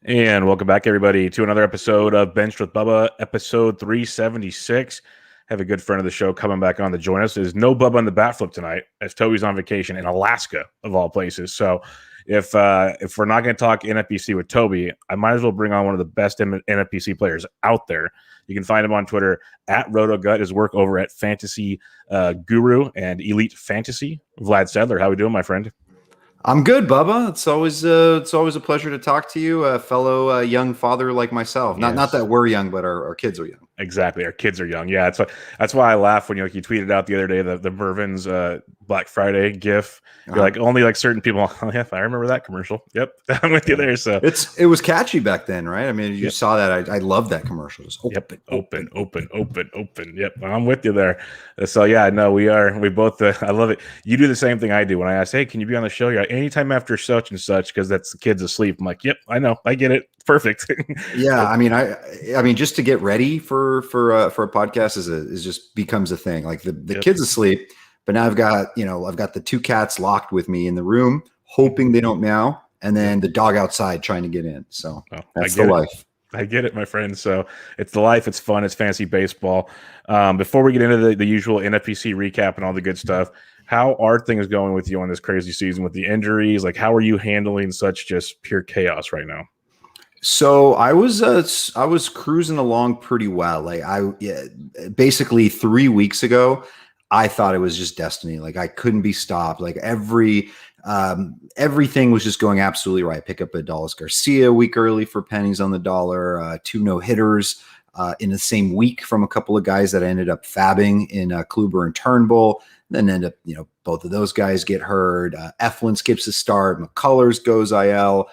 And welcome back, everybody, to another episode of Benched with Bubba, episode 376. Have a good friend of the show coming back on to join us. There's no Bubba on the bat flip tonight, as Toby's on vacation in Alaska, of all places. So if we're not going to talk NFBC with Toby, I might as well bring on one of the best NFBC players out there. You can find him on Twitter at RotoGut, his work over at FantasyGuru and EliteFantasy. Vlad Sedler, how we doing, my friend? I'm good, Bubba. It's always a pleasure to talk to you, a fellow young father like myself. Not that we're young, but our kids are young. Exactly, our kids are young. Yeah, that's why I laugh when you tweeted out the other day the Mervin's Black Friday GIF. You're like, only like certain people. Oh, yeah, I remember that commercial. Yep, I'm with you there. So it was catchy back then, right? I mean, you saw that. I love that commercial. Just open. Yep, I'm with you there. So yeah, no, we both. I love it. You do the same thing I do when I ask, hey, can you be on the show? You're like, anytime after such and such, because that's the kids asleep. I'm like, yep, I know, I get it. Perfect. Yeah, I mean, just to get ready for a podcast is just becomes a thing. Like the kids asleep, but now I've got the two cats locked with me in the room, hoping they don't meow, and then the dog outside trying to get in. So that's the life. I get it, my friend. So it's the life. It's fun. It's fancy baseball. Before we get into the usual NFBC recap and all the good stuff, how are things going with you on this crazy season with the injuries? Like, how are you handling such just pure chaos right now? So I was cruising along pretty well. Like basically 3 weeks ago, I thought it was just destiny. Like I couldn't be stopped. Like everything was just going absolutely right. Pick up a Dallas Garcia a week early for pennies on the dollar. 2 no-hitters in the same week from a couple of guys that I ended up fabbing in Kluber and Turnbull. Then end up, both of those guys get hurt. Eflin skips a start. McCullers goes IL.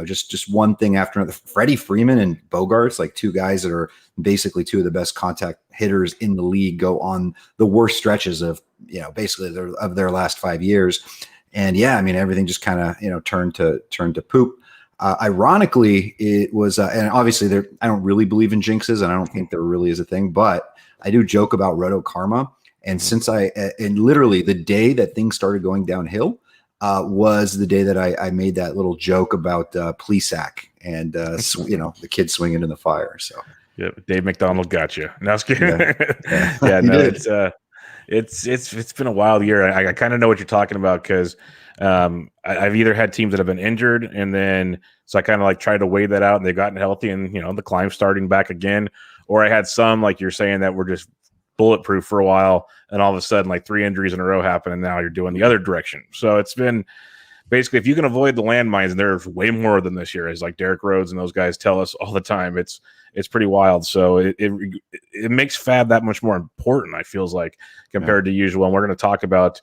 Just one thing after another. Freddie Freeman and Bogarts, like 2 guys that are basically 2 of the best contact hitters in the league, go on the worst stretches of, basically of their last 5 years. And yeah, I mean, everything just kind of, turned to poop. Ironically, it was, and obviously I don't really believe in jinxes, and I don't think there really is a thing, but I do joke about Roto Karma. And since and literally the day that things started going downhill, was the day that I made that little joke about Plesac and the kid swinging in the fire. So yeah, Dave McDonald got you. No, I was kidding. Yeah, no, it's been a wild year. I kind of know what you're talking about because I've either had teams that have been injured, and then so I kind of like tried to weigh that out, and they've gotten healthy, and the climb's starting back again. Or I had some like you're saying that were just bulletproof for a while, and all of a sudden like 3 injuries in a row happen, and now you're doing the other direction. So it's been basically, if you can avoid the landmines, and there's way more than this year, as like Derek Rhodes and those guys tell us all the time, it's pretty wild. So it makes FAAB that much more important, I feels like, compared to usual. And we're going to talk about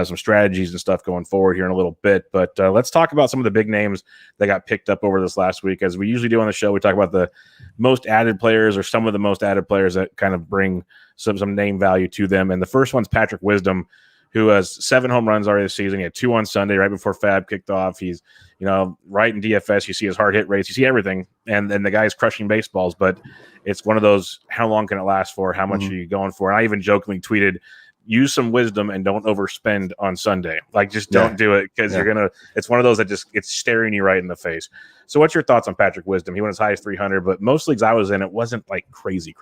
some strategies and stuff going forward here in a little bit, but let's talk about some of the big names that got picked up over this last week. As we usually do on the show, we talk about the most added players, or some of the most added players that kind of bring some name value to them. And the first one's Patrick Wisdom, who has 7 home runs already this season. He had 2 on Sunday right before FAAB kicked off. He's, right in DFS. You see his hard hit rates. You see everything. And the guy's crushing baseballs. But it's one of those, how long can it last for? How much are you going for? And I even jokingly tweeted, use some wisdom and don't overspend on Sunday. Like, just don't do it, because it's one of those that just, it's staring you right in the face. So what's your thoughts on Patrick Wisdom? He went as high as 300, but most leagues I was in, it wasn't like crazy.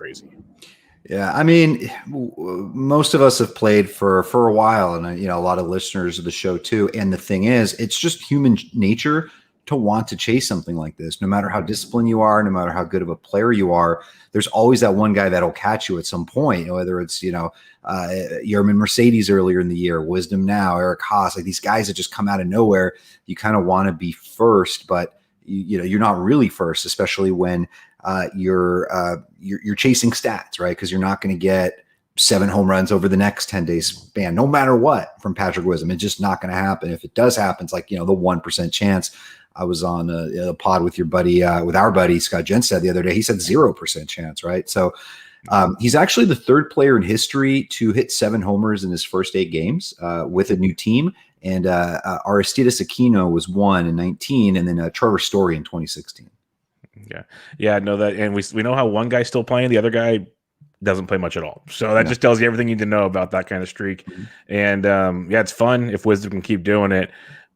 Yeah, I mean, most of us have played for a while, and a lot of listeners of the show too. And the thing is, it's just human nature to want to chase something like this. No matter how disciplined you are, no matter how good of a player you are, there's always that one guy that'll catch you at some point. Whether it's Yerman Mercedes earlier in the year, Wisdom now, Eric Haase, like these guys that just come out of nowhere. You kind of want to be first, but you're not really first, especially when you're chasing stats, right? Because you're not going to get 7 home runs over the next 10 days span, no matter what, from Patrick Wisdom. It's just not going to happen. If it does happen, it's like, the 1% chance. I was on a pod with with our buddy Scott Jenstad the other day. He said 0% chance, right? So he's actually the 3rd player in history to hit 7 homers in his first 8 games with a new team. And Aristides Aquino was 1 in 19, and then Trevor Story in 2016. Yeah, no, that, and we know how one guy's still playing, the other guy doesn't play much at all. So that just tells you everything you need to know about that kind of streak. And it's fun if Wisdom can keep doing it.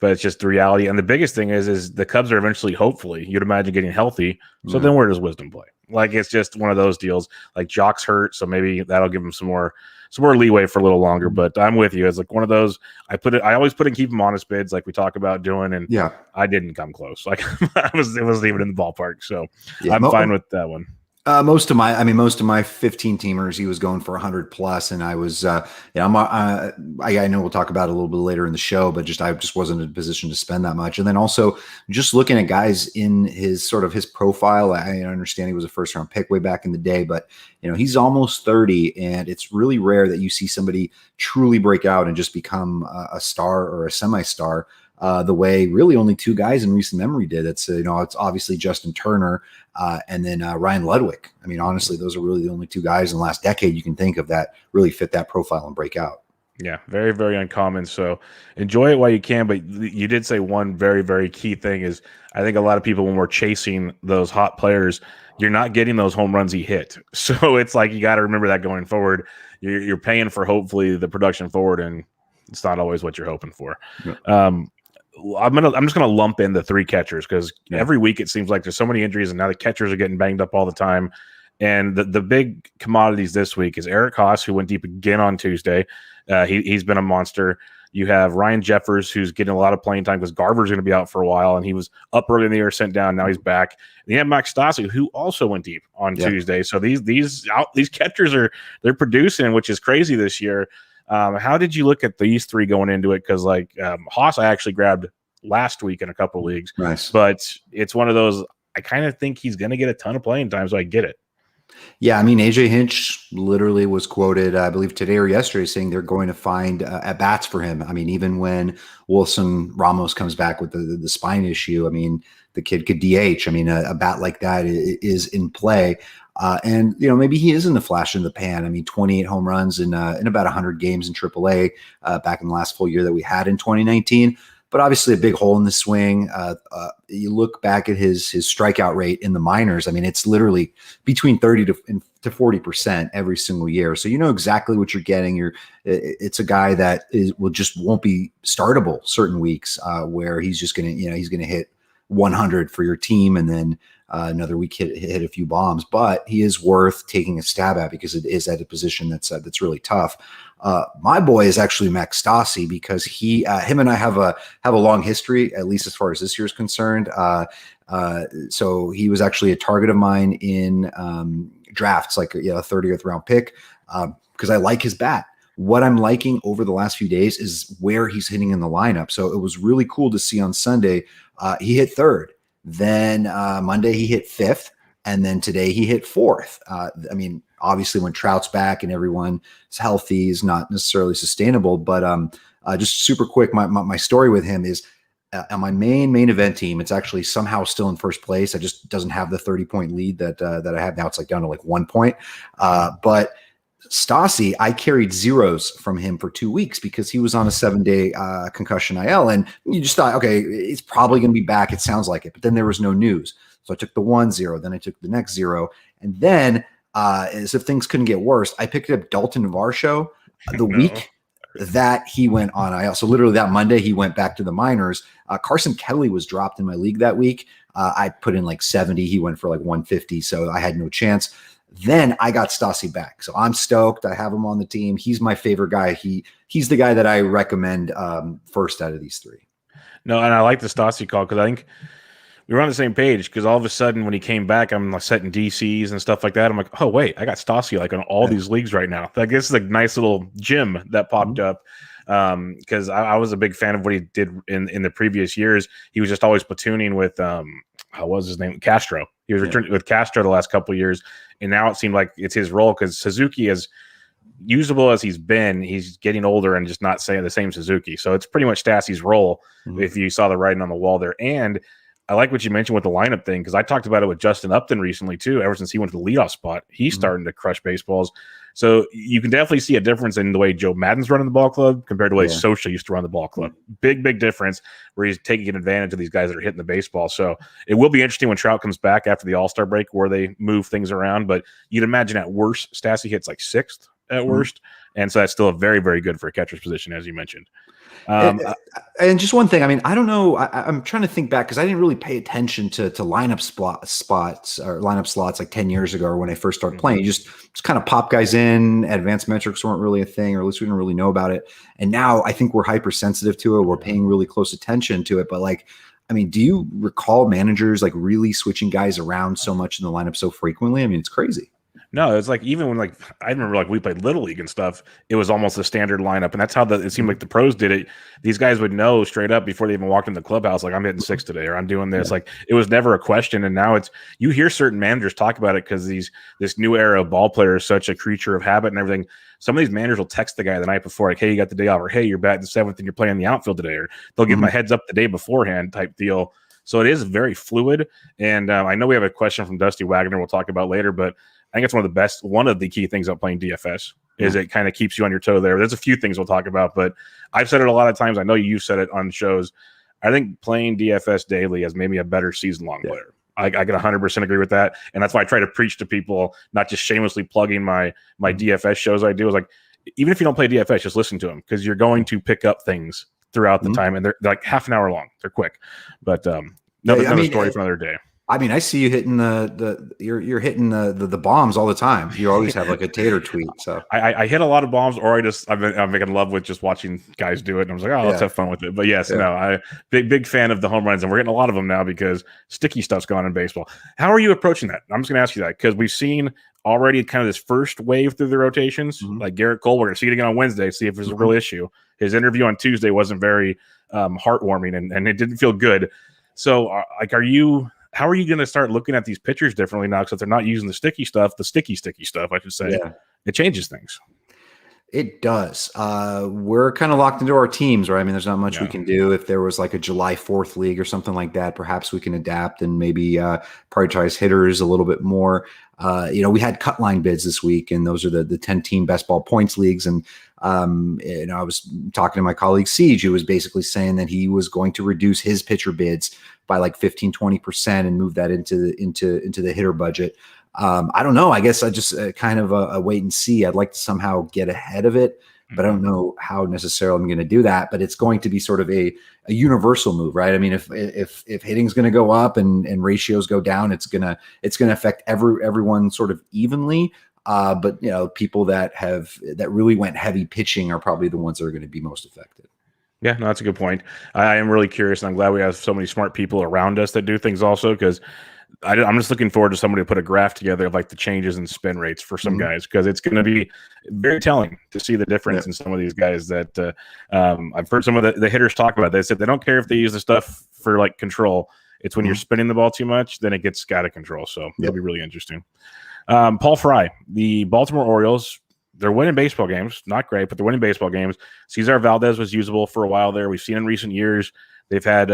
but it's just the reality. And the biggest thing is the Cubs are eventually, hopefully, you'd imagine getting healthy. So then where does Wisdom play? Like, it's just one of those deals. Like, Jock's hurt, so maybe that'll give him some more leeway for a little longer. But I'm with you. It's like one of those. I always put in keep him honest bids, like we talk about doing, and I didn't come close. Like it wasn't even in the ballpark. So I'm fine with that one. Most of my 15 teamers, he was going for 100 plus, and I was, I know we'll talk about it a little bit later in the show, but I just wasn't in a position to spend that much. And then also just looking at guys in his profile, I understand he was a first round pick way back in the day, but he's almost 30, and it's really rare that you see somebody truly break out and just become a star or a semi-star. The way really only two guys in recent memory did. It's it's obviously Justin Turner and then Ryan Ludwig. I mean, honestly, those are really the only two guys in the last decade you can think of that really fit that profile and break out. Yeah, very, very uncommon. So enjoy it while you can. But you did say one very, very key thing is I think a lot of people, when we're chasing those hot players, you're not getting those home runs he hit. So it's like you got to remember that going forward. You're paying for hopefully the production forward, and it's not always what you're hoping for. Yeah. I'm just gonna lump in the three catchers because every week it seems like there's so many injuries, and now the catchers are getting banged up all the time. And the big commodities this week is Eric Haase, who went deep again on Tuesday. He's been a monster. You have Ryan Jeffers, who's getting a lot of playing time because Garver's going to be out for a while, and he was up early in the year, sent down. Now he's back. And you have Max Stassi, who also went deep on Tuesday. So these catchers they're producing, which is crazy this year. How did you look at these three going into it? Because Haase, I actually grabbed last week in a couple of leagues. Nice. But it's one of those, I kind of think he's going to get a ton of playing time, so I get it. Yeah, I mean, AJ Hinch literally was quoted, I believe today or yesterday, saying they're going to find at-bats for him. I mean, even when Wilson Ramos comes back with the spine issue, I mean, the kid could DH. I mean, a bat like that is in play. And maybe he isn't a flash in the pan. I mean, 28 home runs in about 100 games in AAA back in the last full year that we had in 2019. But obviously a big hole in the swing. You look back at his strikeout rate in the minors. I mean, it's literally between 30 to 40% every single year. So you know exactly what you're getting. It's a guy that won't be startable certain weeks where he's just gonna he's gonna hit 100 for your team, and then another week hit a few bombs. But he is worth taking a stab at because it is at a position that's really tough. My boy is actually Max Stassi because him and I have a long history, at least as far as this year is concerned. So he was actually a target of mine in drafts, like a 30th round pick, because I like his bat. What I'm liking over the last few days is where he's hitting in the lineup. So it was really cool to see on Sunday he hit third. Then Monday he hit fifth, and then today he hit fourth. I mean, obviously when Trout's back and everyone is healthy is not necessarily sustainable, but just super quick, my story with him is on my main event team, it's actually somehow still in first place. It just doesn't have the 30-point lead that I have now. It's like down to like 1 point. But Stassi, I carried zeros from him for 2 weeks because he was on a 7-day concussion IL, and you just thought, okay, it's probably going to be back. It sounds like it, but then there was no news. So I took the 1 0, then I took the next 0, and then as if things couldn't get worse, I picked up Dalton Varsho the week that he went on IL. So literally that Monday he went back to the minors. Carson Kelly was dropped in my league that week. I put in like 70. He went for like 150, so I had no chance. Then I got Stassi back. So I'm stoked. I have him on the team. He's my favorite guy. He's the guy that I recommend first out of these three. No, and I like the Stassi call because I think we were on the same page because all of a sudden when he came back, I'm like setting DCs and stuff like that. I'm like, oh, wait, I got Stassi like on all these leagues right now. Like this is a nice little gym that popped up because I was a big fan of what he did in the previous years. He was just always platooning with, what was his name? Castro. He was returning with Castro the last couple of years. And now it seemed like it's his role because Suzuki, as usable as he's been, he's getting older and just not saying the same Suzuki. So it's pretty much Stassi's role if you saw the writing on the wall there. And I like what you mentioned with the lineup thing because I talked about it with Justin Upton recently too. Ever since he went to the leadoff spot, he's starting to crush baseballs. So you can definitely see a difference in the way Joe Madden's running the ball club compared to the way Socha used to run the ball club. Big difference where he's taking advantage of these guys that are hitting the baseball. So it will be interesting when Trout comes back after the All-Star break where they move things around. But you'd imagine at worst, Stassi hits like 6th at worst. And so that's still very, very good for a catcher's position, as you mentioned. And just one thing, I mean, I don't know. I'm trying to think back because I didn't really pay attention to lineup spots or lineup slots like 10 years ago or when I first started playing. You just kind of pop guys in. Advanced metrics weren't really a thing, or at least we didn't really know about it. And now I think we're hypersensitive to it. We're paying really close attention to it. But like, I mean, do you recall managers like really switching guys around so much in the lineup so frequently? I mean, it's crazy. No, it's like even when like I remember like we played Little League and stuff, it was almost a standard lineup, and that's how it seemed like the pros did it. These guys would know straight up before they even walked in the clubhouse, like I'm hitting 6 today or I'm doing this. Like it was never a question, and now you hear certain managers talk about it because this new era of ball players is such a creature of habit and everything. Some of these managers will text the guy the night before, like, "Hey, you got the day off," or "Hey, you're batting 7th and you're playing the outfield today," or they'll give them a heads up the day beforehand type deal. So it is very fluid, and I know we have a question from Dusty Wagner we'll talk about later, but I think it's one of the key things about playing DFS is it kind of keeps you on your toe there. There's a few things we'll talk about, but I've said it a lot of times. I know you've said it on shows. I think playing DFS daily has made me a better season-long player. I can 100% agree with that, and that's why I try to preach to people, not just shamelessly plugging my DFS shows I do. Is like, even if you don't play DFS, just listen to them because you're going to pick up things throughout the time, and they're like half an hour long. They're quick, but another story for another day. I mean, I see you hitting you're hitting the bombs all the time. You always have like a tater tweet. So I hit a lot of bombs, or I'm making love with just watching guys do it. And I was like, let's have fun with it. But yes, I big fan of the home runs, and we're getting a lot of them now because sticky stuff's gone in baseball. How are you approaching that? I'm just going to ask you that because we've seen already kind of this first wave through the rotations, like Garrett Cole. We're going to see it again on Wednesday, see if there's a real issue. His interview on Tuesday wasn't very heartwarming, and it didn't feel good. So, how are you going to start looking at these pitchers differently now? Because they're not using the sticky stuff, I should say. Yeah. It changes things. It does. We're kind of locked into our teams, right? I mean, there's not much we can do. If there was like a July 4th league or something like that, perhaps we can adapt and maybe prioritize hitters a little bit more. We had cut line bids this week, and those are the 10-team best ball points leagues. And I was talking to my colleague Siege, who was basically saying that he was going to reduce his pitcher bids by like 15-20% and move that into the hitter budget. I don't know. I guess I just kind of a wait and see. I'd like to somehow get ahead of it, but I don't know how necessarily I'm going to do that. But it's going to be sort of a universal move, right? I mean, if hitting's going to go up and ratios go down, it's gonna affect everyone sort of evenly. But people that really went heavy pitching are probably the ones that are going to be most affected. Yeah, no, that's a good point. I am really curious, and I'm glad we have so many smart people around us that do things also, because I'm just looking forward to somebody to put a graph together of like the changes in spin rates for some guys, because it's going to be very telling to see the difference in some of these guys that I've heard some of the hitters talk about. They said they don't care if they use the stuff for like control. It's when you're spinning the ball too much, then it gets out of control. So it'll be really interesting. Paul Fry, the Baltimore Orioles, they're winning baseball games. Not great, but they're winning baseball games. Cesar Valdez was usable for a while there. We've seen in recent years they've had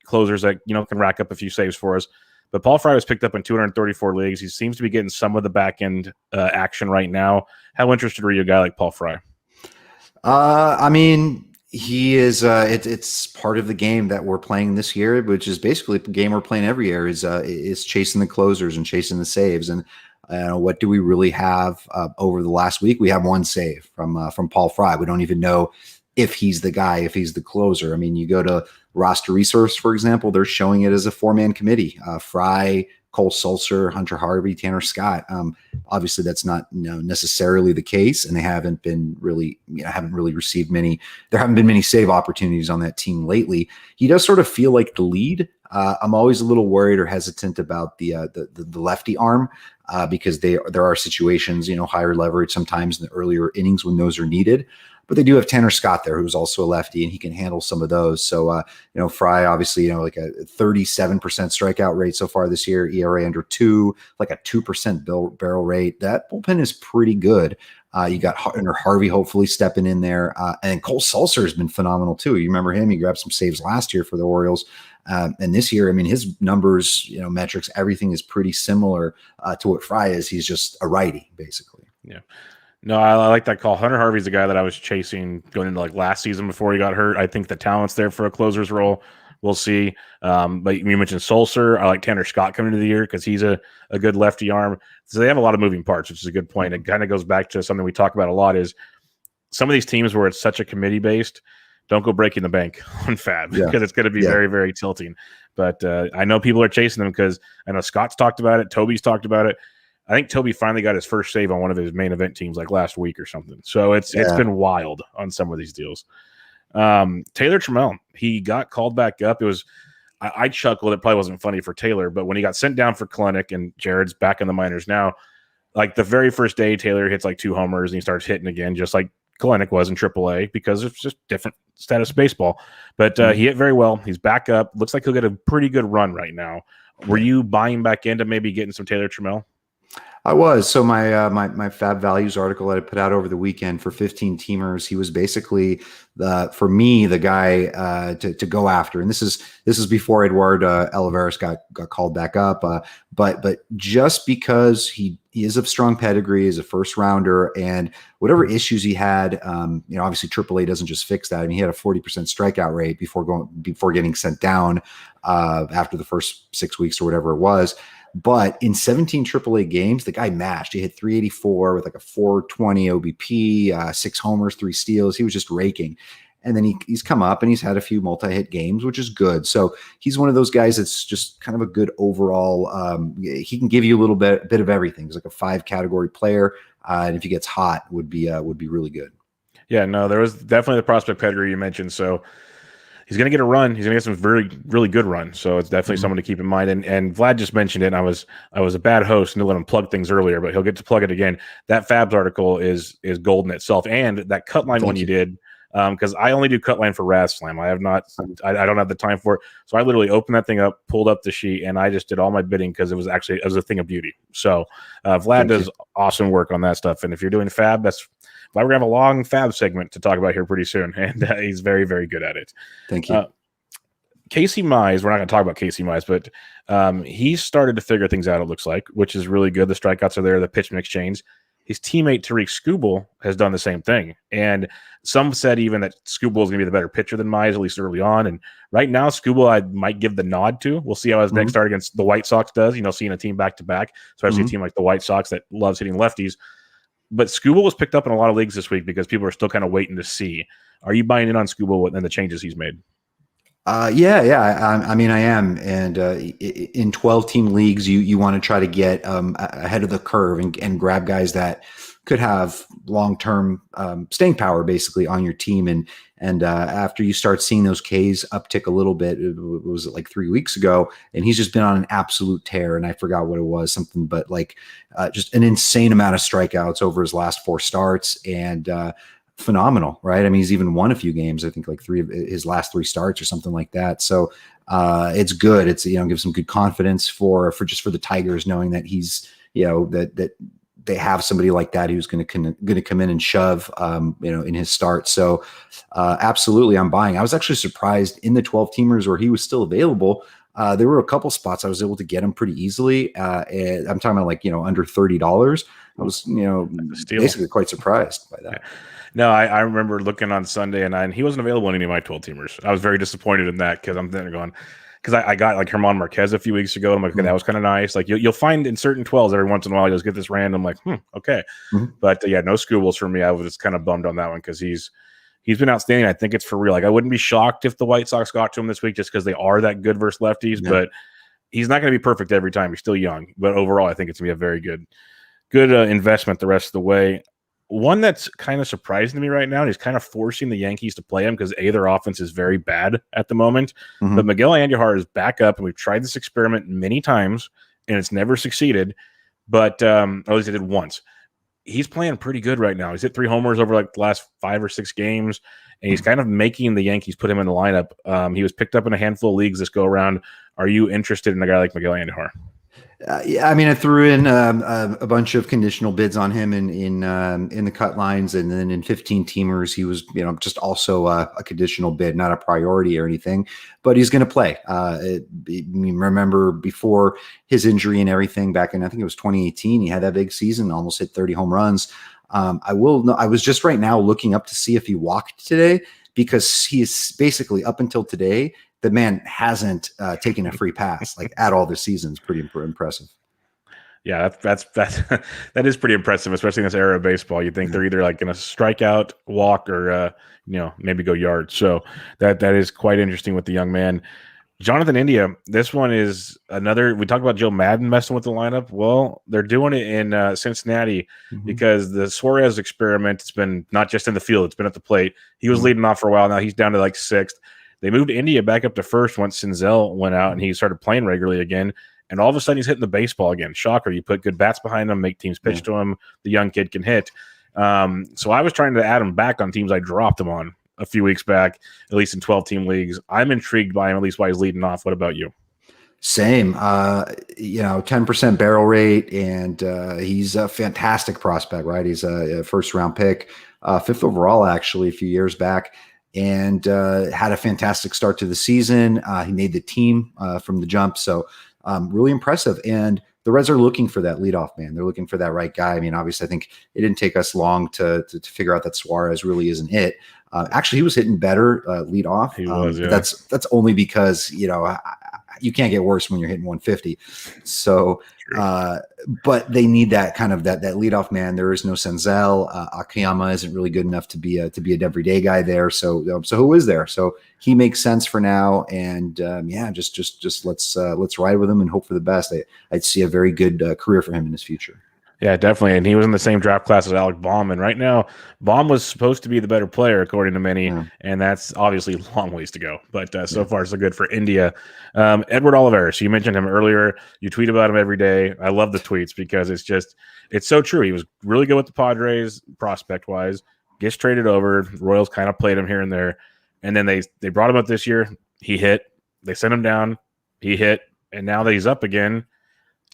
closers that can rack up a few saves for us. But Paul Fry was picked up in 234 leagues. He seems to be getting some of the back end action right now. How interested were you, a guy like Paul Fry? I mean, he is. It's part of the game that we're playing this year, which is basically the game we're playing every year. Is chasing the closers and chasing the saves. And what do we really have over the last week? We have one save from Paul Fry. We don't even know if he's the guy, if he's the closer. I mean, you go to Roster Resource, for example, they're showing it as a 4-man committee. Fry, Cole Sulser, Hunter Harvey, Tanner Scott. Obviously, that's not necessarily the case, and they haven't really received many. There haven't been many save opportunities on that team lately. He does sort of feel like the lead. I'm always a little worried or hesitant about the lefty arm because there are situations, higher leverage sometimes in the earlier innings when those are needed. But they do have Tanner Scott there, who's also a lefty, and he can handle some of those. So, Fry, obviously, like a 37% strikeout rate so far this year, ERA under 2, like a 2% barrel rate. That bullpen is pretty good. You got Hunter Harvey hopefully stepping in there. And Cole Sulser has been phenomenal too. You remember him? He grabbed some saves last year for the Orioles. And this year, I mean, his numbers, metrics, everything is pretty similar to what Fry is. He's just a righty, basically. Yeah. No, I like that call. Hunter Harvey's the guy that I was chasing going into like last season before he got hurt. I think the talent's there for a closer's role. We'll see. But you mentioned Solser. I like Tanner Scott coming into the year because he's a good lefty arm. So they have a lot of moving parts, which is a good point. It kind of goes back to something we talk about a lot is some of these teams where it's such a committee based, don't go breaking the bank on FAAB because it's going to be very, very tilting. But I know people are chasing them because I know Scott's talked about it. Toby's talked about it. I think Toby finally got his first save on one of his main event teams like last week or something. So it's been wild on some of these deals. Taylor Trammell, he got called back up. It was I chuckled. It probably wasn't funny for Taylor, but when he got sent down for Kelenic and Jerad's back in the minors now, like the very first day, Taylor hits like 2 homers and he starts hitting again, just like Kelenic was in AAA because it's just different status of baseball. But he hit very well. He's back up. Looks like he'll get a pretty good run right now. Were you buying back into maybe getting some Taylor Trammell? I was. So my my FAAB values article that I put out over the weekend for 15 teamers, he was basically for me the guy to go after. And this is before Edward Olivares got called back up. But just because he is of strong pedigree, is a first rounder, and whatever issues he had, obviously AAA doesn't just fix that. I mean, he had a 40% strikeout rate before getting sent down after the first 6 weeks or whatever it was. But in 17 AAA games, the guy mashed. He hit 384 with like a 420 OBP, 6 homers, 3 steals. He was just raking. And then he's come up and he's had a few multi-hit games, which is good. So he's one of those guys that's just kind of a good overall. He can give you a little bit of everything. He's like a 5-category player, and if he gets hot, would be really good. Yeah, no, there was definitely the prospect pedigree you mentioned. So he's going to get a run. He's going to get some very, really good run. So it's definitely someone to keep in mind. And Vlad just mentioned it. And I was a bad host and to let him plug things earlier, but he'll get to plug it again. That FAABs article is golden itself. And that cut line one you did, because I only do cut line for Raz Slam. I don't have the time for it. So I literally opened that thing up, pulled up the sheet, and I just did all my bidding because it was a thing of beauty. So Vlad does awesome work on that stuff. And if you're doing FAAB, that's why we're going to have a long FAAB segment to talk about here pretty soon. And he's very, very good at it. Thank you. Casey Mize, we're not going to talk about Casey Mize, but he started to figure things out, it looks like, which is really good. The strikeouts are there, the pitch mix change. His teammate Tarik Skubal has done the same thing. And some said even that Skubal is going to be the better pitcher than Mize, at least early on. And right now, Skubal I might give the nod to. We'll see how his next start against the White Sox does, seeing a team back-to-back, especially a team like the White Sox that loves hitting lefties. But Skubal was picked up in a lot of leagues this week because people are still kind of waiting to see. Are you buying in on Skubal and the changes he's made? Yeah. I mean, I am. And in 12-team leagues, you want to try to get ahead of the curve and grab guys that could have long-term staying power basically on your team. And after you start seeing those Ks uptick a little bit, it was like 3 weeks ago, and he's just been on an absolute tear. And I forgot what it was, something, but like just an insane amount of strikeouts over his last 4 starts, and phenomenal, right? I mean, he's even won a few games, I think like 3 of his last 3 starts or something like that. So it's good. It's, gives some good confidence for the Tigers, knowing that he's, that they have somebody like that who's going to come in and shove, in his start. So absolutely, I'm buying. I was actually surprised in the 12-teamers where he was still available. There were a couple spots I was able to get him pretty easily. And I'm talking about like, under $30. I was, basically quite surprised by that. No, I remember looking on Sunday and he wasn't available in any of my 12-teamers. I was very disappointed in that because I'm there going, because I got like Herman Marquez a few weeks ago. I'm like, okay, that was kind of nice. Like you'll find in certain 12s every once in a while, you just get this random like, okay. But yeah, no Skubals for me. I was just kind of bummed on that one because he's been outstanding. I think it's for real. Like I wouldn't be shocked if the White Sox got to him this week just because they are that good versus lefties. But he's not going to be perfect every time. He's still young. But overall, I think it's going to be a very good investment the rest of the way. One that's kind of surprising to me right now, and he's kind of forcing the Yankees to play him because their offense is very bad at the moment. But Miguel Andujar is back up, and we've tried this experiment many times, and it's never succeeded. But at least it did once. He's playing pretty good right now. He's hit 3 homers over like the last 5 or 6 games, and he's kind of making the Yankees put him in the lineup. He was picked up in a handful of leagues this go around. Are you interested in a guy like Miguel Andujar? Yeah, I mean, I threw in a bunch of conditional bids on him in the cut lines, and then in 15-teamers, he was just also a conditional bid, not a priority or anything. But he's going to play. Remember before his injury and everything back in, I think it was 2018, he had that big season, almost hit 30 home runs. I was just right now looking up to see if he walked today, because he is basically up until today, the man hasn't taken a free pass like at all this season. It's pretty impressive. Yeah, that's that is pretty impressive, especially in this era of baseball. You think they're either like going to strike out, walk, or maybe go yards. So that is quite interesting with the young man. Jonathan India, this one is another. We talked about Joe Madden messing with the lineup. Well, they're doing it in Cincinnati because the Suarez experiment, it's been not just in the field, it's been at the plate. He was leading off for a while. Now he's down to like sixth. They moved India back up to first once Senzel went out and he started playing regularly again. And all of a sudden, he's hitting the baseball again. Shocker. You put good bats behind him, make teams pitch to him. The young kid can hit. So I was trying to add him back on teams I dropped him on a few weeks back, at least in 12-team leagues. I'm intrigued by him, at least while he's leading off. What about you? Same. 10% barrel rate, and he's a fantastic prospect, right? He's a first-round pick, fifth overall, actually, a few years back, and had a fantastic start to the season. He made the team from the jump, so really impressive. And the Reds are looking for that leadoff man. They're looking for that right guy. I mean, obviously, I think it didn't take us long to figure out that Suarez really isn't it. Actually, he was hitting better leadoff. He was, yeah. That's only because, you can't get worse when you're hitting 150. So, but they need that kind of that leadoff man. There is no Senzel. Akiyama isn't really good enough to be an everyday guy there. So who is there? So he makes sense for now. And just let's ride with him and hope for the best. I'd see a very good career for him in his future. Yeah, definitely. And he was in the same draft class as Alec Baum. And right now, Baum was supposed to be the better player, according to many. Yeah. And that's obviously a long ways to go. But so far, so good for India. Edward Olivares, you mentioned him earlier. You tweet about him every day. I love the tweets because it's so true. He was really good with the Padres, prospect-wise. Gets traded over. Royals kind of played him here and there. And then they brought him up this year. He hit. They sent him down. He hit. And now that he's up again,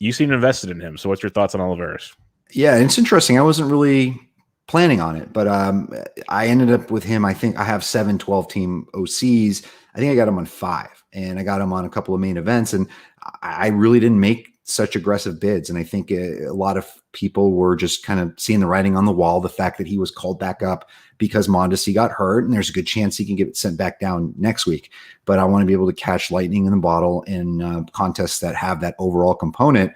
you seem invested in him. So what's your thoughts on Olivares? Yeah, it's interesting. I wasn't really planning on it, but I ended up with him. I think I have 7 12-team OCs. I think I got him on 5, and I got him on a couple of main events, and I really didn't make such aggressive bids. And I think a lot of people were just kind of seeing the writing on the wall, the fact that he was called back up because Mondesi got hurt, and there's a good chance he can get sent back down next week. But I want to be able to catch lightning in the bottle in contests that have that overall component.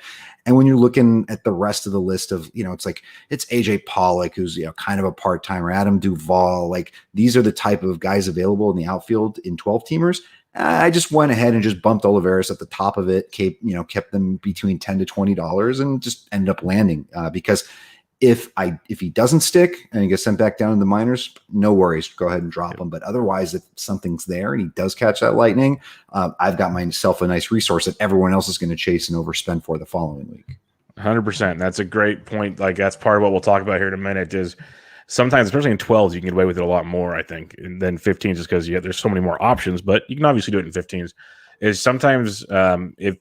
And when you're looking at the rest of the list of, it's AJ Pollock, who's, kind of a part-timer, Adam Duvall, like these are the type of guys available in the outfield in 12-teamers. I just went ahead and just bumped Olivares at the top of it, kept them between $10 to $20 and just ended up landing because if he doesn't stick and he gets sent back down in the minors, no worries, go ahead and drop him. But otherwise, if something's there and he does catch that lightning, I've got myself a nice resource that everyone else is going to chase and overspend for the following week. 100%. That's a great point. Like that's part of what we'll talk about here in a minute is sometimes, especially in 12s, you can get away with it a lot more, I think, than 15s just because there's so many more options, but you can obviously do it in 15s. Is sometimes if,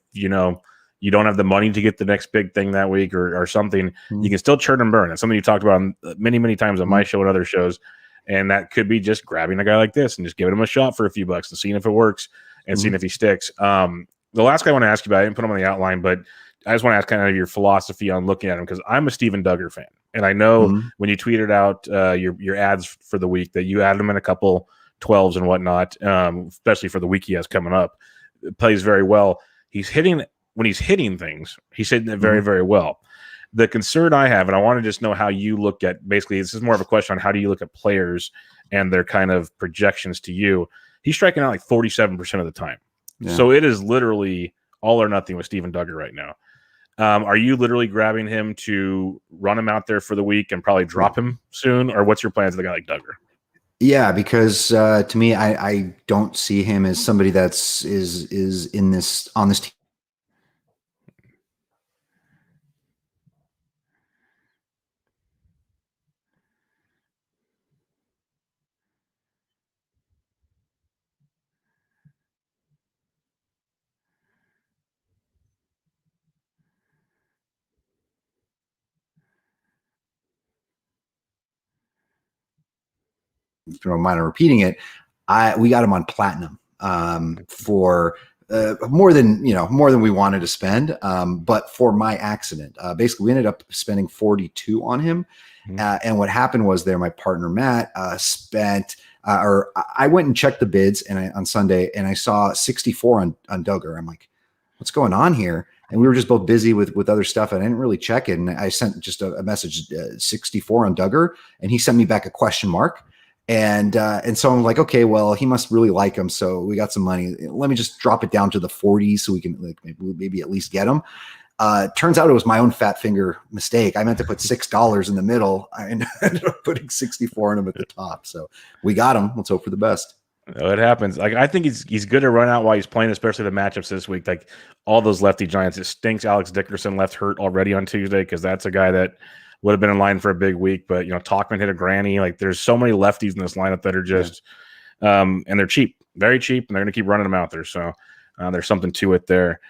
you don't have the money to get the next big thing that week or something, you can still churn and burn. That's something you talked about many, many times on my show and other shows. And that could be just grabbing a guy like this and just giving him a shot for a few bucks and seeing if it works and seeing if he sticks. The last guy I want to ask you about, I didn't put him on the outline, but I just want to ask kind of your philosophy on looking at him because I'm a Steven Duggar fan. And I know when you tweeted out your ads for the week that you added him in a couple 12s and whatnot, especially for the week he has coming up. It plays very well. When he's hitting things, he's hitting it very, very well. The concern I have, and I want to just know how you look at, basically, this is more of a question on how do you look at players and their kind of projections to you. He's striking out like 47% of the time. Yeah. So it is literally all or nothing with Steven Duggar right now. Are you literally grabbing him to run him out there for the week and probably drop him soon? Or what's your plans with a guy like Duggar? Yeah, because to me, I don't see him as somebody that's is on this team. Don't mind repeating it. We got him on platinum for more than we wanted to spend. But for my accident, basically, we ended up spending 42 on him. And what happened was my partner Matt spent or I went and checked the bids on Sunday, and I saw 64 on Duggar. I'm like, what's going on here? And we were just both busy with other stuff. And I didn't really check it. And I sent just a message, 64 on Duggar, and he sent me back a question mark. And so I'm like, okay, well, he must really like him. So we got some money. Let me just drop it down to the 40s so we can maybe at least get him. Turns out it was my own fat finger mistake. I meant to put $6 in the middle. I ended up putting 64 on him at the top. So we got him. Let's hope for the best. It happens. Like, I think he's good to run out while he's playing, especially the matchups this week. Like, all those lefty giants. It stinks Alex Dickerson left hurt already on Tuesday, because that's a guy that would have been in line for a big week. But, Talkman hit a granny. Like, there's so many lefties in this lineup that are just and they're cheap, very cheap, and they're going to keep running them out there. So there's something to it there.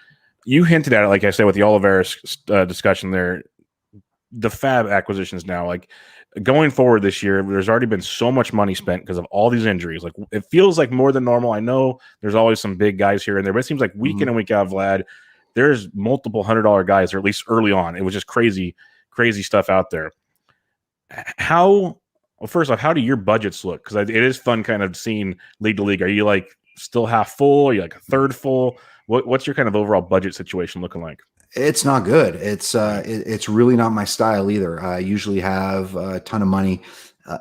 You hinted at it, like I said, with the Olivares discussion there. The FAAB acquisitions now, like, going forward this year, there's already been so much money spent because of all these injuries. Like, it feels like more than normal. I know there's always some big guys here and there, but it seems like week in and week out, Vlad, there's multiple $100 guys, or at least early on. It was just crazy stuff out there. First off, how do your budgets look? Because it is fun kind of seeing league to league. Are you like still half full? Are you like a third full? What's your kind of overall budget situation looking like? It's not good. It's really not my style either. I usually have a ton of money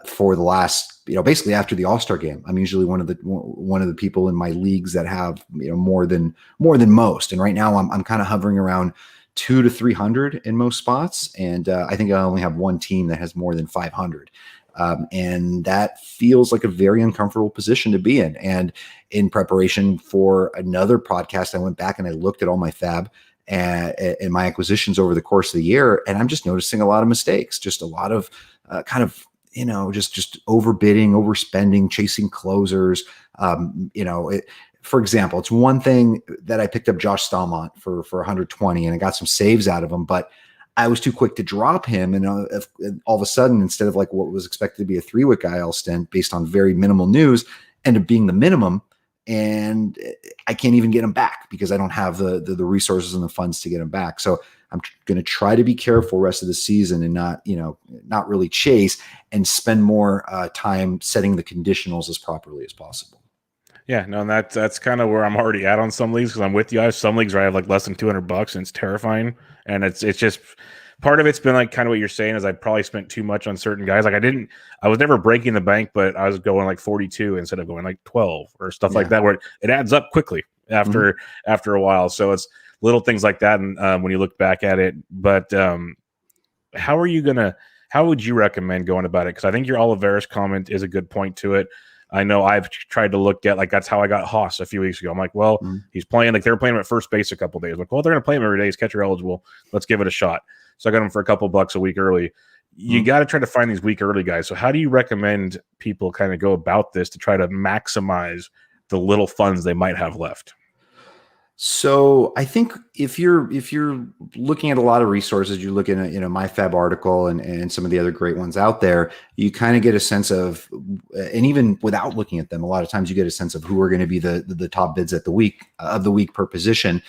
for the last, basically after the All-Star game. I'm usually one of the people in my leagues that have, more than most. And right now I'm kind of hovering around 200 to 300 in most spots. And I think I only have one team that has more than 500. And that feels like a very uncomfortable position to be in. And in preparation for another podcast, I went back and I looked at all my FAAB and my acquisitions over the course of the year. And I'm just noticing a lot of mistakes, just a lot of just overbidding, overspending, chasing closers. For example, it's one thing that I picked up Josh Stalmont for 120 and I got some saves out of him, but I was too quick to drop him. And all of a sudden, instead of like what was expected to be a 3-week IL stint based on very minimal news, ended up being the minimum. And I can't even get him back because I don't have the resources and the funds to get him back. So I'm going to try to be careful rest of the season and not really chase, and spend more time setting the conditionals as properly as possible. Yeah, no, and that's kind of where I'm already at on some leagues, because I'm with you. I have some leagues where I have like less than $200, and it's terrifying. And it's just part of it's been like kind of what you're saying is I probably spent too much on certain guys. Like I was never breaking the bank, but I was going like 42 instead of going like 12 or stuff like that, where it adds up quickly after a while. So it's little things like that. And when you look back at it, but how would you recommend going about it? Because I think your Olivares comment is a good point to it. I know I've tried to look at, like, that's how I got Haase a few weeks ago. I'm like, well, he's playing, like, they were playing him at first base a couple days. I'm like, well, they're going to play him every day. He's catcher eligible. Let's give it a shot. So I got him for a couple bucks a week early. You got to try to find these week early guys. So how do you recommend people kind of go about this to try to maximize the little funds they might have left? So I think if you're looking at a lot of resources, you're looking at, my FAAB article and some of the other great ones out there, you kind of get a sense of, and even without looking at them, a lot of times you get a sense of who are going to be the top bids of the week per position.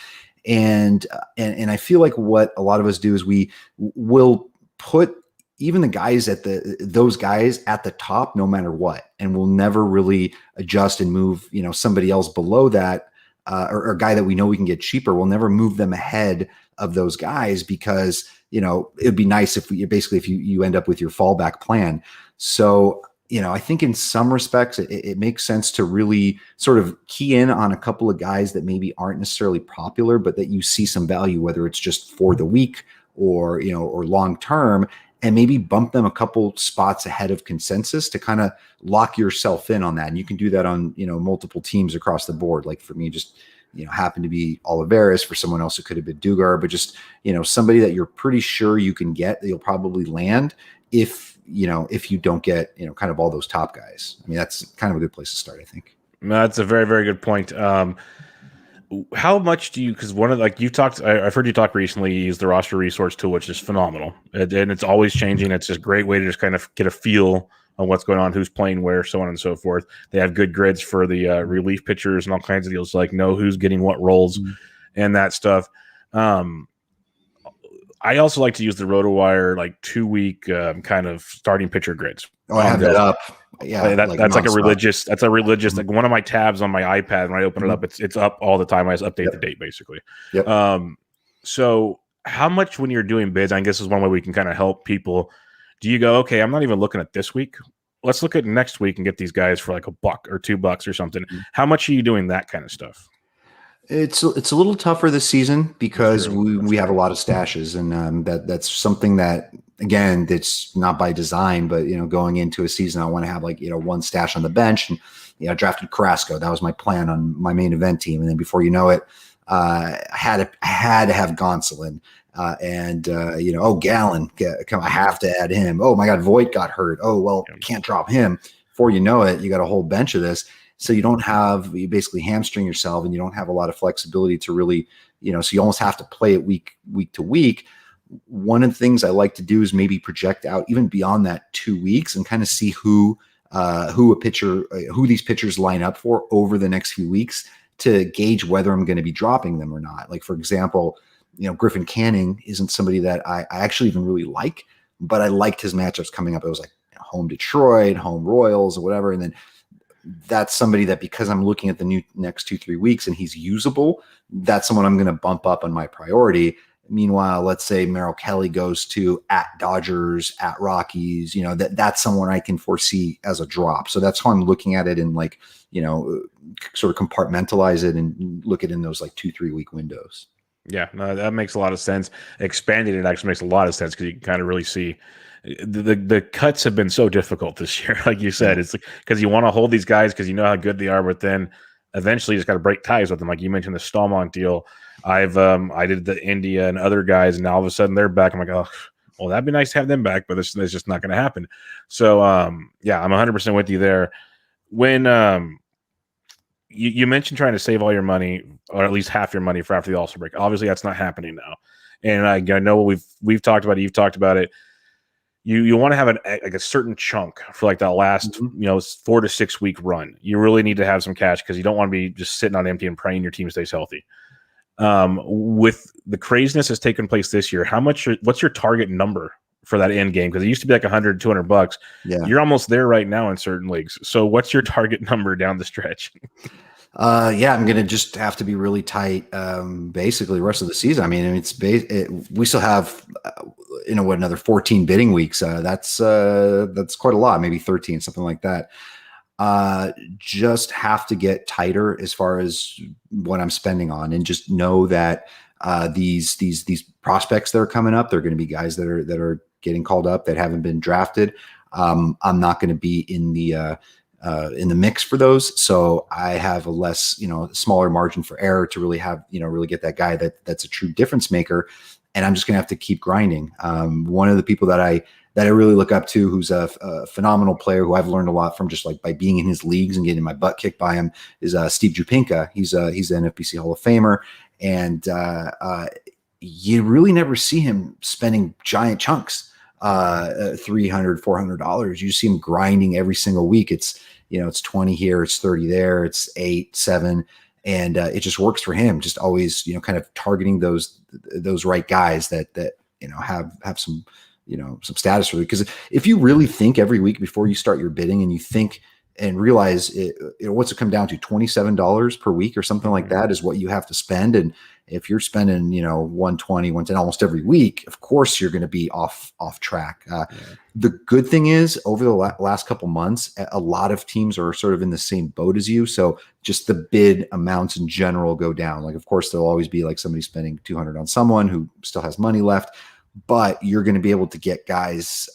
And I feel like what a lot of us do is we will put even the guys those guys at the top, no matter what, and we'll never really adjust and move, somebody else below that. Or a guy that we know we can get cheaper, we'll never move them ahead of those guys because, it'd be nice if you end up with your fallback plan. So, I think in some respects, it makes sense to really sort of key in on a couple of guys that maybe aren't necessarily popular, but that you see some value, whether it's just for the week or long term, and maybe bump them a couple spots ahead of consensus to kind of lock yourself in on that. And you can do that on, multiple teams across the board. Like for me, just, happened to be Olivares. For someone else, it could have been Duggar, but just, somebody that you're pretty sure you can get, that you'll probably land if you don't get, kind of all those top guys. I mean, that's kind of a good place to start, I think. That's a very, very good point. How much do you, because I've heard you talk recently, you use the roster resource tool, which is phenomenal. And it's always changing. It's just a great way to just kind of get a feel on what's going on, who's playing where, so on and so forth. They have good grids for the relief pitchers and all kinds of deals, like know who's getting what roles and that stuff. I also like to use the RotoWire 2-week kind of starting pitcher grids. Oh, I have that up. Yeah, that's like a religious. That's a religious. Mm-hmm. Like one of my tabs on my iPad when I open it up, it's up all the time. I just update the date basically. Yep. So how much when you're doing bids? I guess is one way we can kind of help people. Do you go, okay, I'm not even looking at this week. Let's look at next week and get these guys for like $1 or $2 or something. How much are you doing that kind of stuff? It's a little tougher this season because we have a lot of stashes, and that's something that, again, that's not by design, but going into a season, I want to have like one stash on the bench, and I drafted Carrasco. That was my plan on my main event team, and then before you know it, I had to have Gonsolin, Gallon, I have to add him. Oh my God, Voigt got hurt. Oh well, can't drop him. Before you know it, you got a whole bench of this. So you basically hamstring yourself, and you don't have a lot of flexibility to really, so you almost have to play it week to week. One of the things I like to do is maybe project out even beyond that 2 weeks and kind of see who these pitchers line up for over the next few weeks to gauge whether I'm going to be dropping them or not. Like, for example, Griffin Canning isn't somebody that I actually even really like, but I liked his matchups coming up. It was like home Detroit, home Royals, or whatever. And then that's somebody that, because I'm looking at the next 2-3 weeks and he's usable, that's someone I'm going to bump up on my priority. Meanwhile, let's say Merrill Kelly goes to at Dodgers, at Rockies, that's someone I can foresee as a drop. So that's how I'm looking at it, and sort of compartmentalize it and look at it in those like 2-3 week windows. Yeah, no, that makes a lot of sense. Expanding it actually makes a lot of sense because you can kind of really see the cuts have been so difficult this year. Like you said, it's because you want to hold these guys because you know how good they are, but then eventually you just got to break ties with them. Like you mentioned the Stallmont deal. I did the India and other guys, and now all of a sudden they're back. I'm like, oh, well, that'd be nice to have them back, but it's just not going to happen. So, yeah, I'm 100% with you there. When you mentioned trying to save all your money, or at least half your money for after the All-Star break. Obviously, that's not happening now. And I know we've talked about it. You've talked about it. You want to have a certain chunk for like that last 4 to 6 week run. You really need to have some cash because you don't want to be just sitting on empty and praying your team stays healthy. With the craziness that's taken place this year, what's your target number for that end game? Because it used to be like $100, $200. Yeah, you're almost there right now in certain leagues. So what's your target number down the stretch? I'm going to just have to be really tight, basically the rest of the season. I mean, we still have, another 14 bidding weeks. That's quite a lot, maybe 13, something like that. Just have to get tighter as far as what I'm spending on, and just know that these prospects that are coming up, they're going to be guys that are getting called up that haven't been drafted. I'm not going to be in the mix for those. So I have a smaller margin for error to really have, really get that guy that's a true difference maker. And I'm just going to have to keep grinding. One of the people that I really look up to, who's a phenomenal player who I've learned a lot from just like by being in his leagues and getting my butt kicked by him, is Steve Jupinka. He's an NFBC Hall of Famer. And you really never see him spending giant chunks, $300, $400. You see him grinding every single week. It's 20 here, it's 30 there, it's 8, 7. And it just works for him. Just always, kind of targeting those right guys that have some, some status for it. Because if you really think every week before you start your bidding, and you think and realize what's it come down to, $27 per week or something like that is what you have to spend. And if you're spending, 120, 110 almost every week, of course you're going to be off track. The good thing is, over the last couple months, a lot of teams are sort of in the same boat as you. So just the bid amounts in general go down. Like, of course, there'll always be like somebody spending $200 on someone who still has money left, but you're going to be able to get guys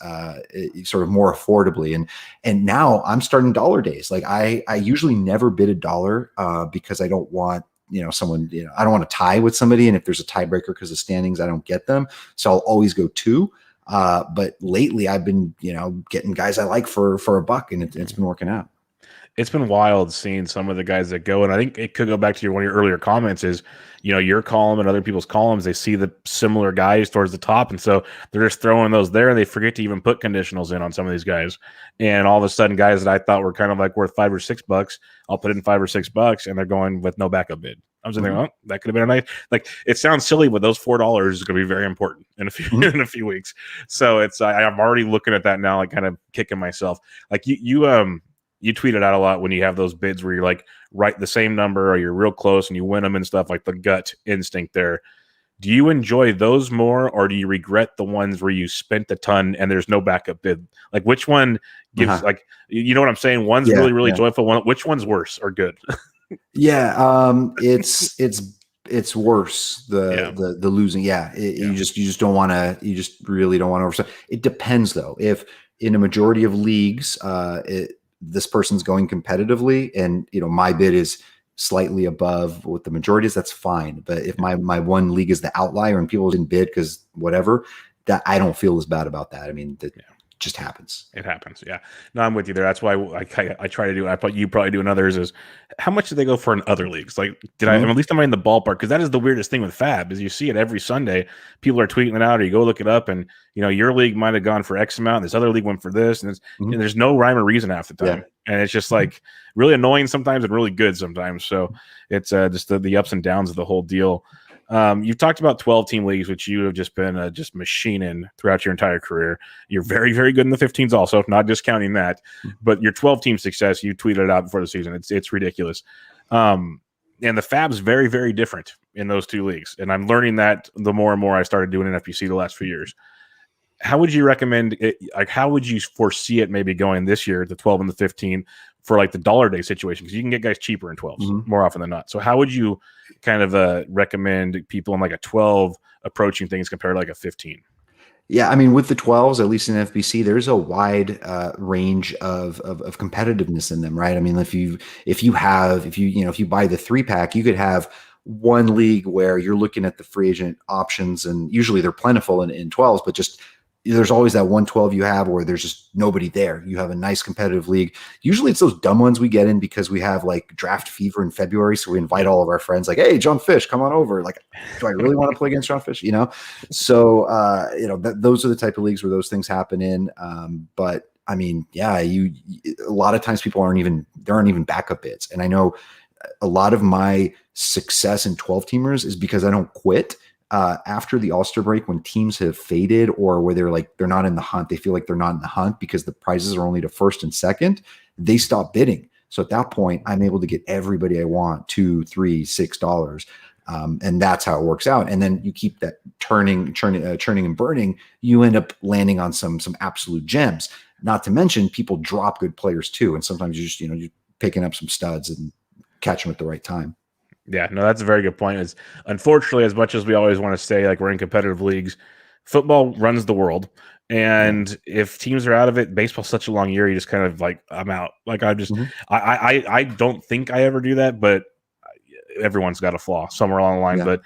sort of more affordably. And now I'm starting dollar days. Like I usually never bid $1 because I don't want, someone, I don't want to tie with somebody. And if there's a tiebreaker because of standings, I don't get them. So I'll always go 2. But lately I've been, getting guys I like for $1, and it's been working out. It's been wild seeing some of the guys that go, and I think it could go back to one of your earlier comments is, your column and other people's columns, they see the similar guys towards the top, and so they're just throwing those there, and they forget to even put conditionals in on some of these guys, and all of a sudden guys that I thought were kind of like worth $5 or $6, I'll put in $5 or $6, and they're going with no backup bid. I was thinking, oh, that could have been a nice. Like, it sounds silly, but those $4 is going to be very important in a few weeks. So it's I'm already looking at that now, like kind of kicking myself. Like you you tweet it out a lot when you have those bids where you're like right the same number or you're real close and you win them and stuff, like the gut instinct there. Do you enjoy those more, or do you regret the ones where you spent a ton and there's no backup bid? Like which one gives like, you know what I'm saying? One's really joyful. Which one's worse or good? It's worse. The losing. You just don't want to. You just really don't want to. It depends though. If in a majority of leagues, this person's going competitively, and my bid is slightly above what the majority is, that's fine. But if my one league is the outlier and people didn't bid because whatever, that I don't feel as bad about that. I mean, just happens. It happens. Yeah. No, I'm with you there. That's why I try to do, you probably do in others, is how much do they go for in other leagues? Like, at least am I in the ballpark? Because that is the weirdest thing with FAAB is you see it every Sunday. People are tweeting it out, or you go look it up, and your league might have gone for X amount, and this other league went for this, and, and there's no rhyme or reason half the time. And it's just like really annoying sometimes and really good sometimes. So it's just the ups and downs of the whole deal. You've talked about 12-team leagues, which you have just been just machining throughout your entire career. You're very, very good in the 15s also, not discounting that. But your 12-team success, you tweeted it out before the season. It's ridiculous. And the FAAB's very, very different in those two leagues. And I'm learning that the more and more I started doing NFBC the last few years. How would you recommend it? Like, how would you foresee it maybe going this year, the 12 and the 15, for like the dollar day situation? Because you can get guys cheaper in 12s more often than not. So how would you kind of recommend people in like a 12 approaching things compared to like a 15? Yeah, I mean, with the 12s, at least in FBC, there's a wide range of competitiveness in them, right? I mean, if you buy the 3-pack, you could have one league where you're looking at the free agent options, and usually they're plentiful in 12s, but just there's always that 112 you have where there's just nobody there. You have a nice competitive league. Usually it's those dumb ones we get in because we have like draft fever in February. So we invite all of our friends like, hey, John Fish, come on over. Like, do I really want to play against John Fish? So, those are the type of leagues where those things happen in. But I mean, a lot of times people there aren't even backup bids. And I know a lot of my success in 12-teamers is because I don't quit. After the All-Star break, when teams have faded or where they're not in the hunt, they feel like they're not in the hunt because the prizes are only to first and second, they stop bidding. So at that point, I'm able to get everybody I want, $2, $3, $6. And that's how it works out. And then you keep that churning and burning, you end up landing on some absolute gems. Not to mention people drop good players too. And sometimes you're picking up some studs and catch them at the right time. Yeah, no, that's a very good point. Is unfortunately, as much as we always want to say, like we're in competitive leagues, football runs the world. And if teams are out of it, baseball's such a long year, you just kind of like, I'm out. Like I just, I don't think I ever do that, but everyone's got a flaw somewhere along the line. But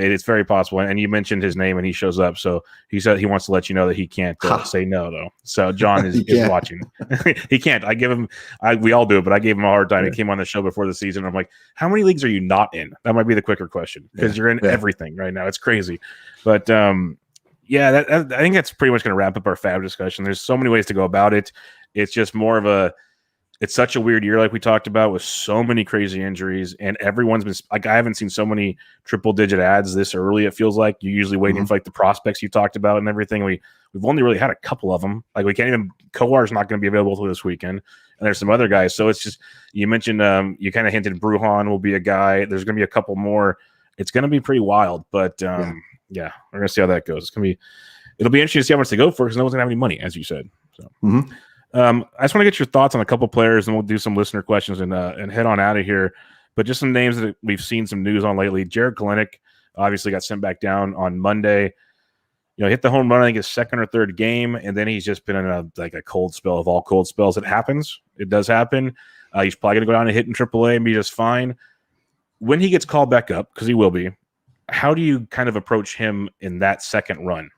it's very possible. And you mentioned his name and he shows up. So he said he wants to let you know that he can't say no, though. So John is watching. He can't. We all do it, but I gave him a hard time. He came on the show before the season. I'm like, how many leagues are you not in? That might be the quicker question because you're in everything right now. It's crazy. But I think that's pretty much going to wrap up our FAAB discussion. There's so many ways to go about it. It's just more of it's such a weird year, like we talked about, with so many crazy injuries, and everyone's been like, I haven't seen so many triple-digit ads this early. It feels like you're usually waiting for like the prospects you talked about and everything. We've only really had a couple of them. Like we can't even. Kowar's not going to be available till this weekend, and there's some other guys. So it's just you mentioned you kind of hinted Bruhan will be a guy. There's going to be a couple more. It's going to be pretty wild, but we're going to see how that goes. It'll be interesting to see how much they go for because no one's going to have any money, as you said. So. I just want to get your thoughts on a couple players, and we'll do some listener questions and head on out of here. But just some names that we've seen some news on lately. Jerad Kelenic obviously got sent back down on Monday. Hit the home run, I think his second or third game, and then he's just been in a cold spell of all cold spells. It happens. It does happen. He's probably going to go down and hit in AAA and be just fine. When he gets called back up, because he will be, how do you kind of approach him in that second run?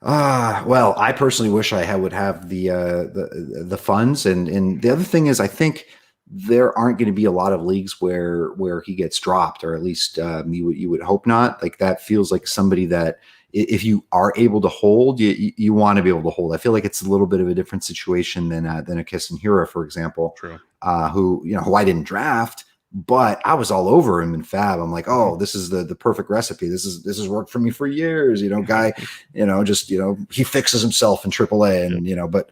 Well, I personally wish I would have the funds, and the other thing is, I think there aren't going to be a lot of leagues where he gets dropped, or at least you would hope not. Like that feels like somebody that if you are able to hold, you want to be able to hold. I feel like it's a little bit of a different situation than a Kissinger, for example, who I didn't draft. But I was all over him in FAAB. I'm like, oh, this is the perfect recipe. This has worked for me for years. Guy, he fixes himself in AAA, and but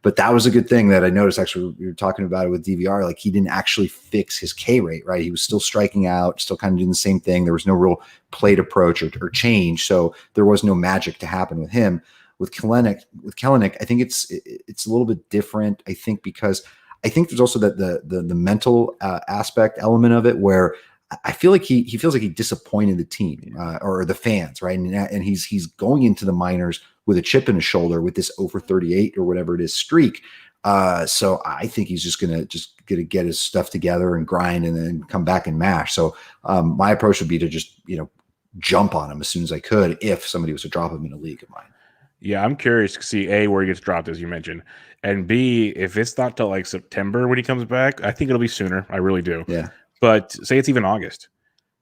But that was a good thing that I noticed. Actually, we were talking about it with DVR. Like, he didn't actually fix his K rate, right? He was still striking out, still kind of doing the same thing. There was no real plate approach or change. So there was no magic to happen with him. With Kelenic, I think it's a little bit different. I think because I think there's also that the mental aspect element of it, where I feel like he feels like he disappointed the team or the fans, right? And he's going into the minors with a chip in his shoulder with this over 38 or whatever it is streak. So I think he's just gonna get his stuff together and grind and then come back and mash. So my approach would be to just jump on him as soon as I could if somebody was to drop him in a league of mine. Yeah, I'm curious to see A, where he gets dropped, as you mentioned, and B, if it's not till like September when he comes back. I think it'll be sooner. I really do. Yeah. But say it's even August.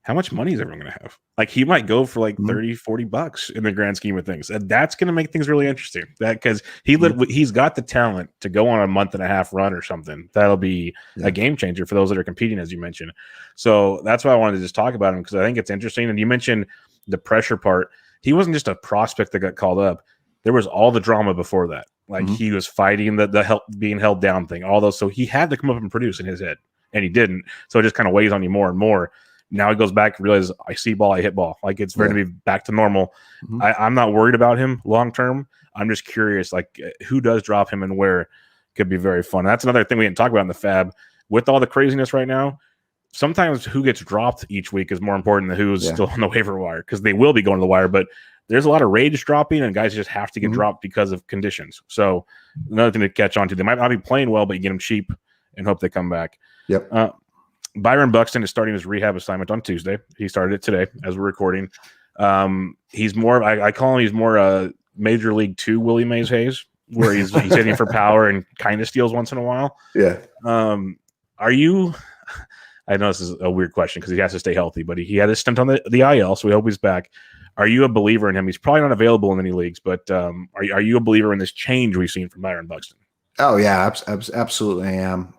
How much money is everyone going to have? Like, he might go for like $30-$40 in the grand scheme of things. And that's going to make things really interesting. That because he's got the talent to go on a month-and-a-half run or something. That'll be a game changer for those that are competing, as you mentioned. So that's why I wanted to just talk about him, because I think it's interesting. And you mentioned the pressure part. He wasn't just a prospect that got called up. There was all the drama before that. Like, he was fighting the being held down thing, all those. So he had to come up and produce in his head, and he didn't. So it just kind of weighs on you more and more. Now he goes back and realizes, I see ball, I hit ball. Like, it's going to be back to normal. I'm not worried about him long term. I'm just curious, like, who does drop him and where. Could be very fun. That's another thing we didn't talk about in the FAAB. With all the craziness right now, sometimes who gets dropped each week is more important than who's still on the waiver wire, because they will be going to the wire. But there's a lot of rage dropping, and guys just have to get dropped because of conditions. So another thing to catch on to. They might not be playing well, but you get them cheap and hope they come back. Yep. Byron Buxton is starting his rehab assignment on Tuesday. He started it today as we're recording. He's more, I call him, he's more Major League 2 Willie Mays Hayes, where he's hitting for power and kind of steals once in a while. Yeah. Are you, I know this is a weird question because he has to stay healthy, but he had a stint on the IL, so we hope he's back. Are you a believer in him? He's probably not available in any leagues, but are you a believer in this change we've seen from Byron Buxton? Oh, yeah, absolutely I am.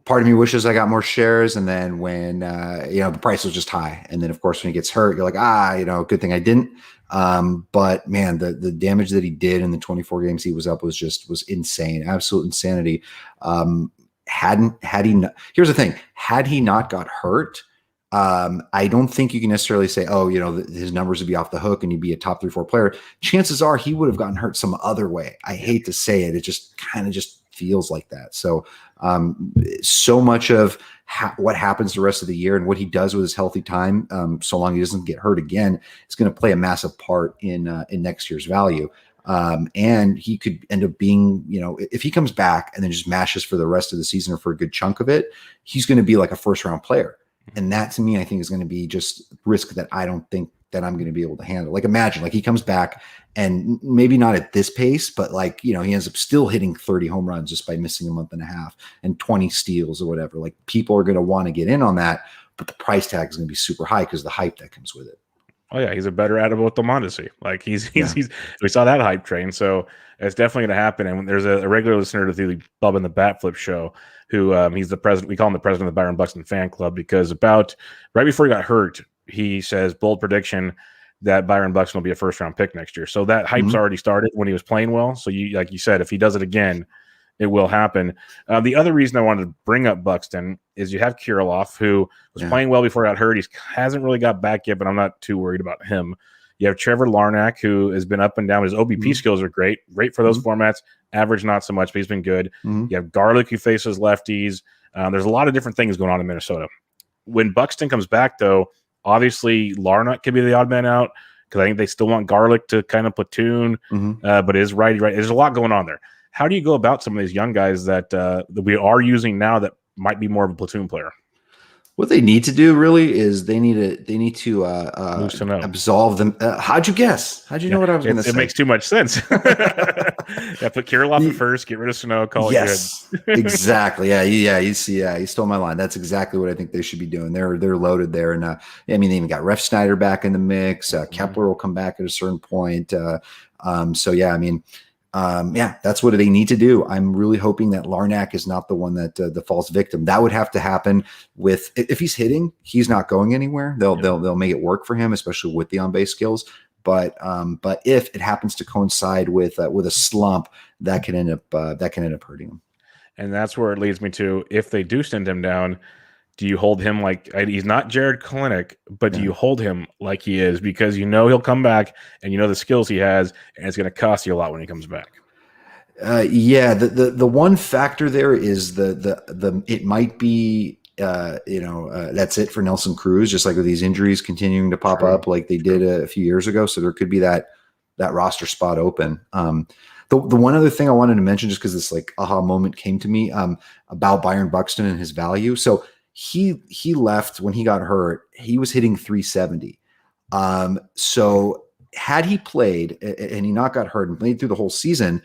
Part of me wishes I got more shares, and then when the price was just high, and then of course when he gets hurt, you're like, good thing I didn't. But man, the damage that he did in the 24 games he was up was insane, absolute insanity. Here's the thing: had he not got hurt, I don't think you can necessarily say, his numbers would be off the hook and he'd be a top 3-4 player. Chances are he would have gotten hurt some other way. I hate to say it. It just kind of just feels like that. So, so much of what happens the rest of the year and what he does with his healthy time, so long he doesn't get hurt again, is going to play a massive part in next year's value. And he could end up being, if he comes back and then just mashes for the rest of the season or for a good chunk of it, he's going to be like a first-round player. And that, to me, I think is going to be just risk that I don't think that I'm going to be able to handle. Like, imagine, like, he comes back and maybe not at this pace, but like, he ends up still hitting 30 home runs just by missing a month and a half and 20 steals or whatever. Like, people are going to want to get in on that, but the price tag is going to be super high because the hype that comes with it. Oh yeah, he's a better Adamo Mondesi. Like, he's we saw that hype train, so it's definitely going to happen. And there's a regular listener to the Bubba and the Bat Flip show who he's the president. We call him the president of the Byron Buxton fan club because right before he got hurt, he says bold prediction that Byron Buxton will be a first-round pick next year. So that hype's already started when he was playing well. So like you said, if he does it again, it will happen. The other reason I wanted to bring up Buxton is you have Kirilloff, who was playing well before he got hurt. He hasn't really got back yet, but I'm not too worried about him. You have Trevor Larnach, who has been up and down. His OBP skills are great for those formats. Average, not so much, but he's been good. You have Garlick, who faces lefties. There's a lot of different things going on in Minnesota. When Buxton comes back, though, obviously Larnach could be the odd man out because I think they still want Garlick to kind of platoon, but it is righty. There's a lot going on there. How do you go about some of these young guys that we are using now that might be more of a platoon player? What they need to do really is they need to absolve them. How'd you guess? How'd you know what I was going to say? It makes too much sense. Put Kirilloff at first, get rid of Sano, call it good. Exactly. Yeah. You stole my line. That's exactly what I think they should be doing. They're loaded there, and they even got Ref Snyder back in the mix. Kepler will come back at a certain point. That's what they need to do. I'm really hoping that Larnach is not the one that the false victim. That would have to happen if he's hitting, he's not going anywhere. They'll make it work for him, especially with the on-base skills. but if it happens to coincide with a slump, that can end up hurting him. And that's where it leads me to, if they do send him down, do you hold him like he's not Jerad Kelenic, but do you hold him like he is, because he'll come back and the skills he has, and it's going to cost you a lot when he comes back? The one factor there is the it might be that's it for Nelson Cruz, just like with these injuries continuing to pop up like they did a few years ago. So there could be that roster spot open. The one other thing I wanted to mention, just because this like aha moment came to me, about Byron Buxton and his value. So he left when he got hurt. He was hitting 370. So had he played and he not got hurt and played through the whole season,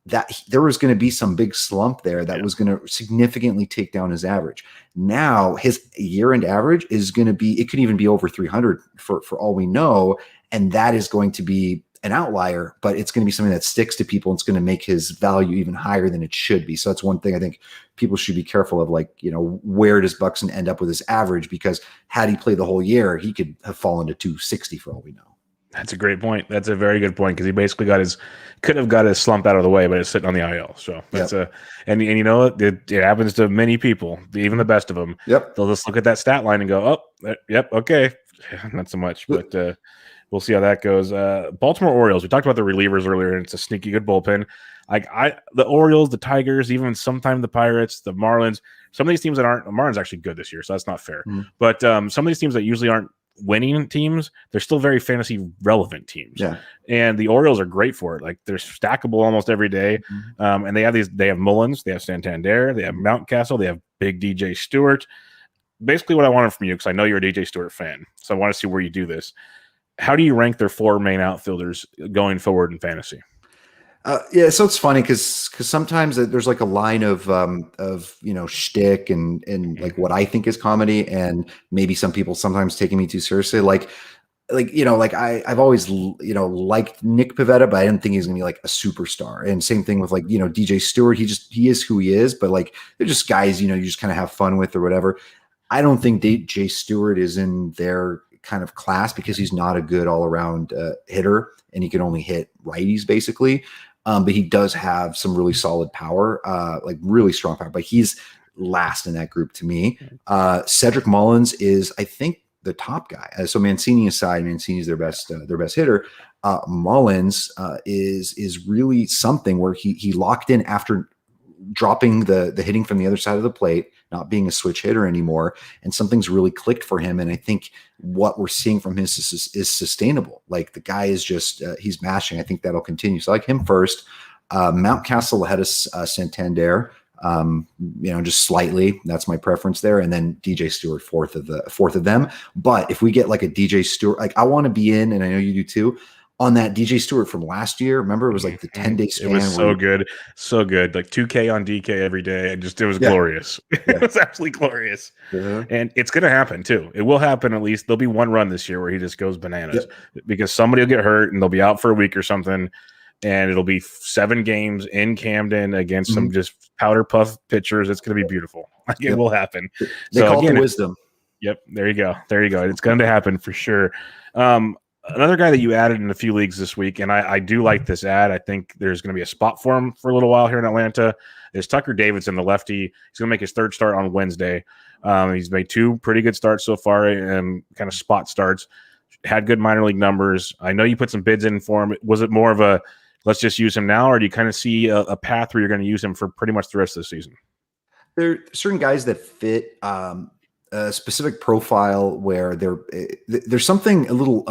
that there was going to be some big slump there that was going to significantly take down his average. Now his year-end average is going to be, it could even be over 300 for all we know. And that is going to be an outlier, but it's going to be something that sticks to people. And it's going to make his value even higher than it should be. So that's one thing I think people should be careful of, like, where does Buxton end up with his average? Because had he played the whole year, he could have fallen to 260 for all we know. That's a great point. That's a very good point, because he basically could have got his slump out of the way, but it's sitting on the IL. So that's and it happens to many people, even the best of them. Yep. They'll just look at that stat line and go, oh, yep, okay, not so much, but we'll see how that goes. Baltimore Orioles. We talked about the relievers earlier, and it's a sneaky good bullpen. The Orioles, the Tigers, even sometimes the Pirates, the Marlins. Some of these teams that aren't. The Marlins actually good this year, so that's not fair. But some of these teams that usually aren't winning teams, they're still very fantasy relevant teams. Yeah. And the Orioles are great for it. Like, they're stackable almost every day. And they have Mullins, they have Santander, they have Mountcastle, they have big DJ Stewart. Basically what I wanted from you, because I know you're a DJ Stewart fan, so I want to see where you do this. How do you rank their four main outfielders going forward in fantasy? So it's funny because sometimes there's like a line of shtick and like what I think is comedy, and maybe some people sometimes taking me too seriously. I've always liked Nick Pivetta, but I didn't think he's gonna be like a superstar. And same thing with DJ Stewart. He is who he is, but like they're just guys you just kind of have fun with or whatever. I don't think DJ Stewart is in their kind of class because he's not a good all around hitter, and he can only hit righties basically. But he does have some really solid power, like really strong power, but he's last in that group to me. Cedric Mullins is, I think, the top guy. So Mancini aside, Mancini's their best hitter. Mullins is really something where he locked in after dropping the hitting from the other side of the plate, not being a switch hitter anymore, and something's really clicked for him. And I think what we're seeing from him is sustainable. Like, the guy is just he's mashing. I think that'll continue. So I like him first. Mountcastle ahead of Santander, just slightly. That's my preference there. And then DJ Stewart fourth of them. But if we get like a DJ Stewart, like I want to be in, and I know you do too, on that DJ Stewart from last year. Remember, it was like the 10-day span. It was so good. Like 2K on DK every day. And it was glorious. It was absolutely glorious. And it's going to happen too. It will happen. At least there'll be one run this year where he just goes bananas because somebody will get hurt and they'll be out for a week or something. And it'll be 7 games in Camden against some just powder puff pitchers. It's going to be beautiful. It will happen. They call it the wisdom. Yep. There you go. It's going to happen for sure. Another guy that you added in a few leagues this week, and I do like this ad. I think there's going to be a spot for him for a little while here in Atlanta. Is Tucker Davidson, the lefty. He's going to make his 3rd start on Wednesday. He's made 2 pretty good starts so far, and kind of spot starts. Had good minor league numbers. I know you put some bids in for him. Was it more of a let's just use him now, or do you kind of see a path where you're going to use him for pretty much the rest of the season? There are certain guys that fit a specific profile where there's something a little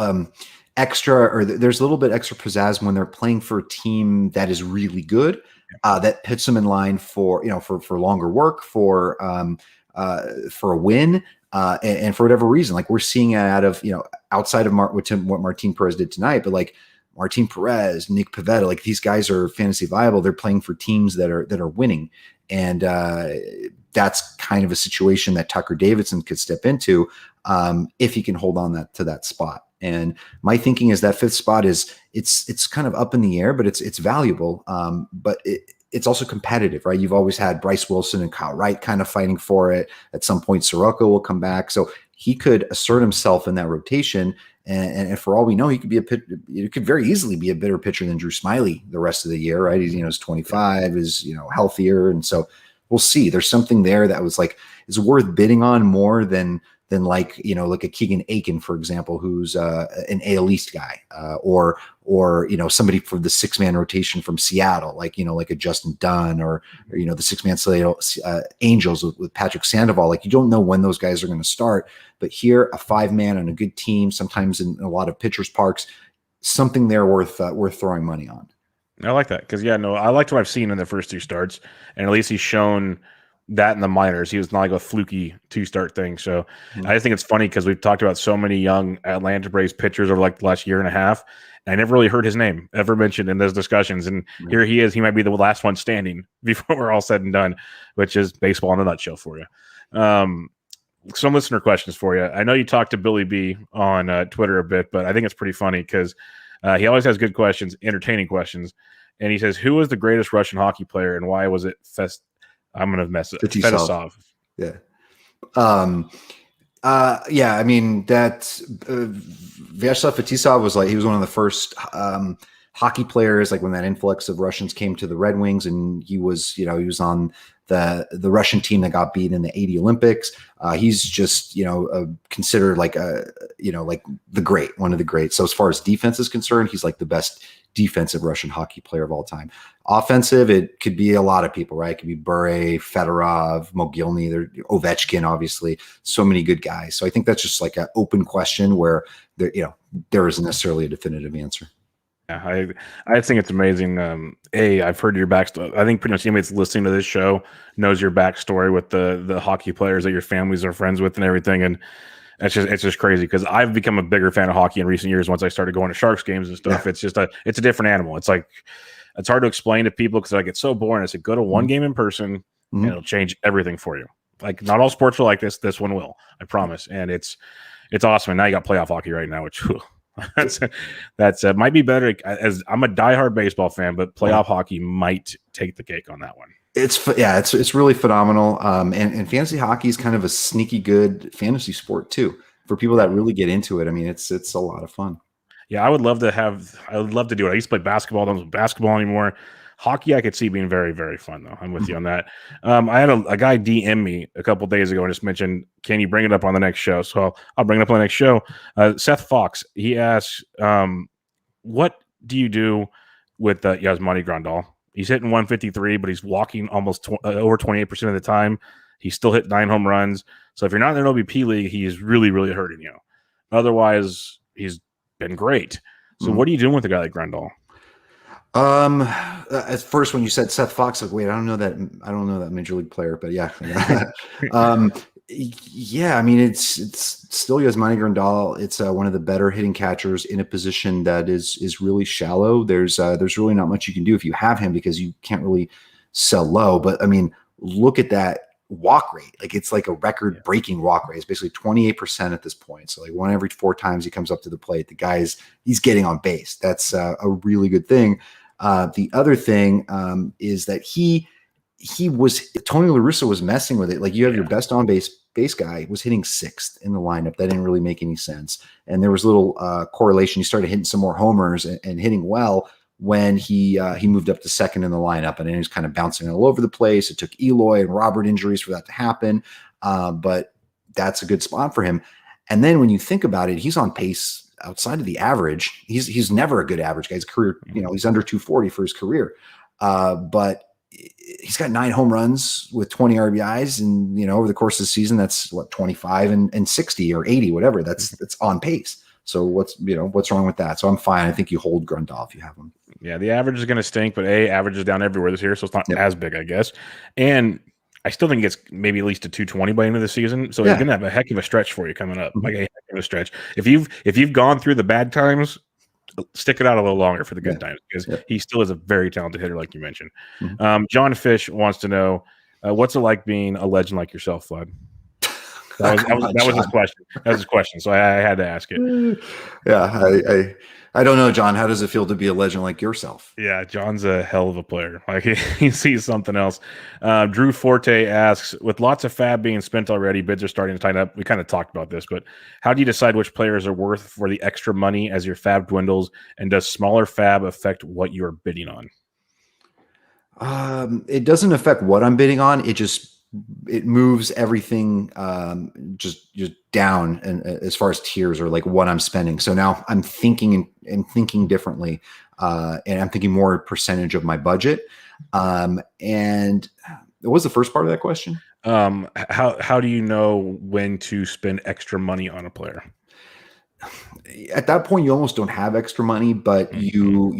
extra, or there's a little bit extra pizzazz when they're playing for a team that is really good, that puts them in line for longer work, for a win, and for whatever reason. Like, we're seeing it out of outside of what Martin Perez did tonight, but like Martin Perez, Nick Pivetta, like these guys are fantasy viable. They're playing for teams that are winning, and that's kind of a situation that Tucker Davidson could step into if he can hold on to that spot. And my thinking is that 5th spot it's kind of up in the air, but it's valuable. But it's also competitive, right? You've always had Bryce Wilson and Kyle Wright kind of fighting for it. At some point, Soroka will come back. So he could assert himself in that rotation. And for all we know, he could be it could very easily be a better pitcher than Drew Smyly the rest of the year, right? He's, is 25, is, healthier. And so we'll see. There's something there that was like, is worth bidding on more than like, like a Keegan Aiken, for example, who's an AL East guy, or somebody from the 6-man rotation from Seattle, like a Justin Dunn, or the 6-man Angels with Patrick Sandoval. Like, you don't know when those guys are going to start, but here, a 5-man on a good team, sometimes in a lot of pitchers' parks, something there worth throwing money on. I like that because I liked what I've seen in the first 2 starts, and at least he's shown that in the minors. He was not like a fluky 2-start thing. So I just think it's funny because we've talked about so many young Atlanta Braves pitchers over like the last year and a half. And I never really heard his name ever mentioned in those discussions. And here he is. He might be the last one standing before we're all said and done, which is baseball in a nutshell for you. Some listener questions for you. I know you talked to Billy B on Twitter a bit, but I think it's pretty funny because he always has good questions, entertaining questions. And he says, who was the greatest Russian hockey player and why was it I'm going to mess it. Fetisov. Yeah. I mean, Vyacheslav Fetisov was he was one of the first hockey players, like when that influx of Russians came to the Red Wings, and he was on the Russian team that got beat in the 80 Olympics. He's just, considered like the great, one of the greats. So as far as defense is concerned, he's like the best defensive Russian hockey player of all time. Offensive, it could be a lot of people, right? It could be Bure, Fedorov, Mogilny, Ovechkin, obviously. So many good guys. So I think that's just like an open question where there isn't necessarily a definitive answer. Yeah, I think it's amazing. I've heard your backstory. I think pretty much anybody that's listening to this show knows your backstory with the hockey players that your families are friends with and everything. And it's just crazy because I've become a bigger fan of hockey in recent years once I started going to Sharks games and stuff. Yeah. It's a different animal. It's like, it's hard to explain to people because it's so boring. It's like, go to one game in person and it'll change everything for you. Like, not all sports are like this. This one will, I promise. And it's awesome. And now you got playoff hockey right now, which that's might be better. As I'm a diehard baseball fan, but playoff hockey might take the cake on that one. It's really phenomenal. And fantasy hockey is kind of a sneaky good fantasy sport too, for people that really get into it. I mean, it's a lot of fun. Yeah, I would love to do it. I used to play basketball. I don't play basketball anymore. Hockey, I could see being very, very fun though. I'm with you on that. I had a guy DM me a couple days ago and just mentioned, can you bring it up on the next show? So I'll bring it up on the next show. Seth Fox, he asks, what do you do with Yasmani Grandal? He's hitting 153, but he's walking almost over 28% of the time. He's still hit 9 home runs. So if you're not in an OBP league, he is really, really hurting you. Otherwise, he's been great. So what are you doing with a guy like Grandal? At first, when you said Seth Fox, like, wait, I don't know that major league player, but yeah. Yeah, I mean, it's still Yasmani Grandal. It's one of the better hitting catchers in a position that is really shallow. There's really not much you can do if you have him because you can't really sell low. But I mean, look at that walk rate. Like, it's like a record breaking walk rate. It's basically 28% at this point. So like 1 every 4 times he comes up to the plate, he's getting on base. That's a really good thing. The other thing is that Tony La Russa was messing with it. Like, you have your best on base guy was hitting 6th in the lineup. That didn't really make any sense. And there was a little correlation. He started hitting some more homers and hitting well when he moved up to 2nd in the lineup, and then he was kind of bouncing all over the place. It took Eloy and Robert injuries for that to happen. But that's a good spot for him. And then when you think about it, he's on pace outside of the average. He's never a good average guy. His career, he's under 240 for his career. But he's got 9 home runs with 20 RBIs, and over the course of the season, that's 25 and 60 or 80, whatever. That's on pace. So what's wrong with that? So I'm fine. I think you hold Grandal if you have him. Yeah, the average is going to stink, but average is down everywhere this year, so it's not as big, I guess. And I still think it's maybe at least a 220 by the end of the season. So he's going to have a heck of a stretch for you coming up, like a heck of a stretch. If you've gone through the bad times, stick it out a little longer for the good times, because he still is a very talented hitter, like you mentioned. John Fish wants to know, what's it like being a legend like yourself, Vlad? That was his question. That was his question. So I had to ask it. Yeah, I don't know, John. How does it feel to be a legend like yourself? Yeah, John's a hell of a player. Like he sees something else. Drew Forte asks, with lots of FAAB being spent already, bids are starting to tighten up. We kind of talked about this, but how do you decide which players are worth for the extra money as your FAAB dwindles? And does smaller FAAB affect what you're bidding on? It doesn't affect what I'm bidding on. It moves everything just down, and as far as tiers or like what I'm spending. So now I'm thinking and thinking differently, and I'm thinking more percentage of my budget. And what was the first part of that question? How do you know when to spend extra money on a player? At that point, you almost don't have extra money, but you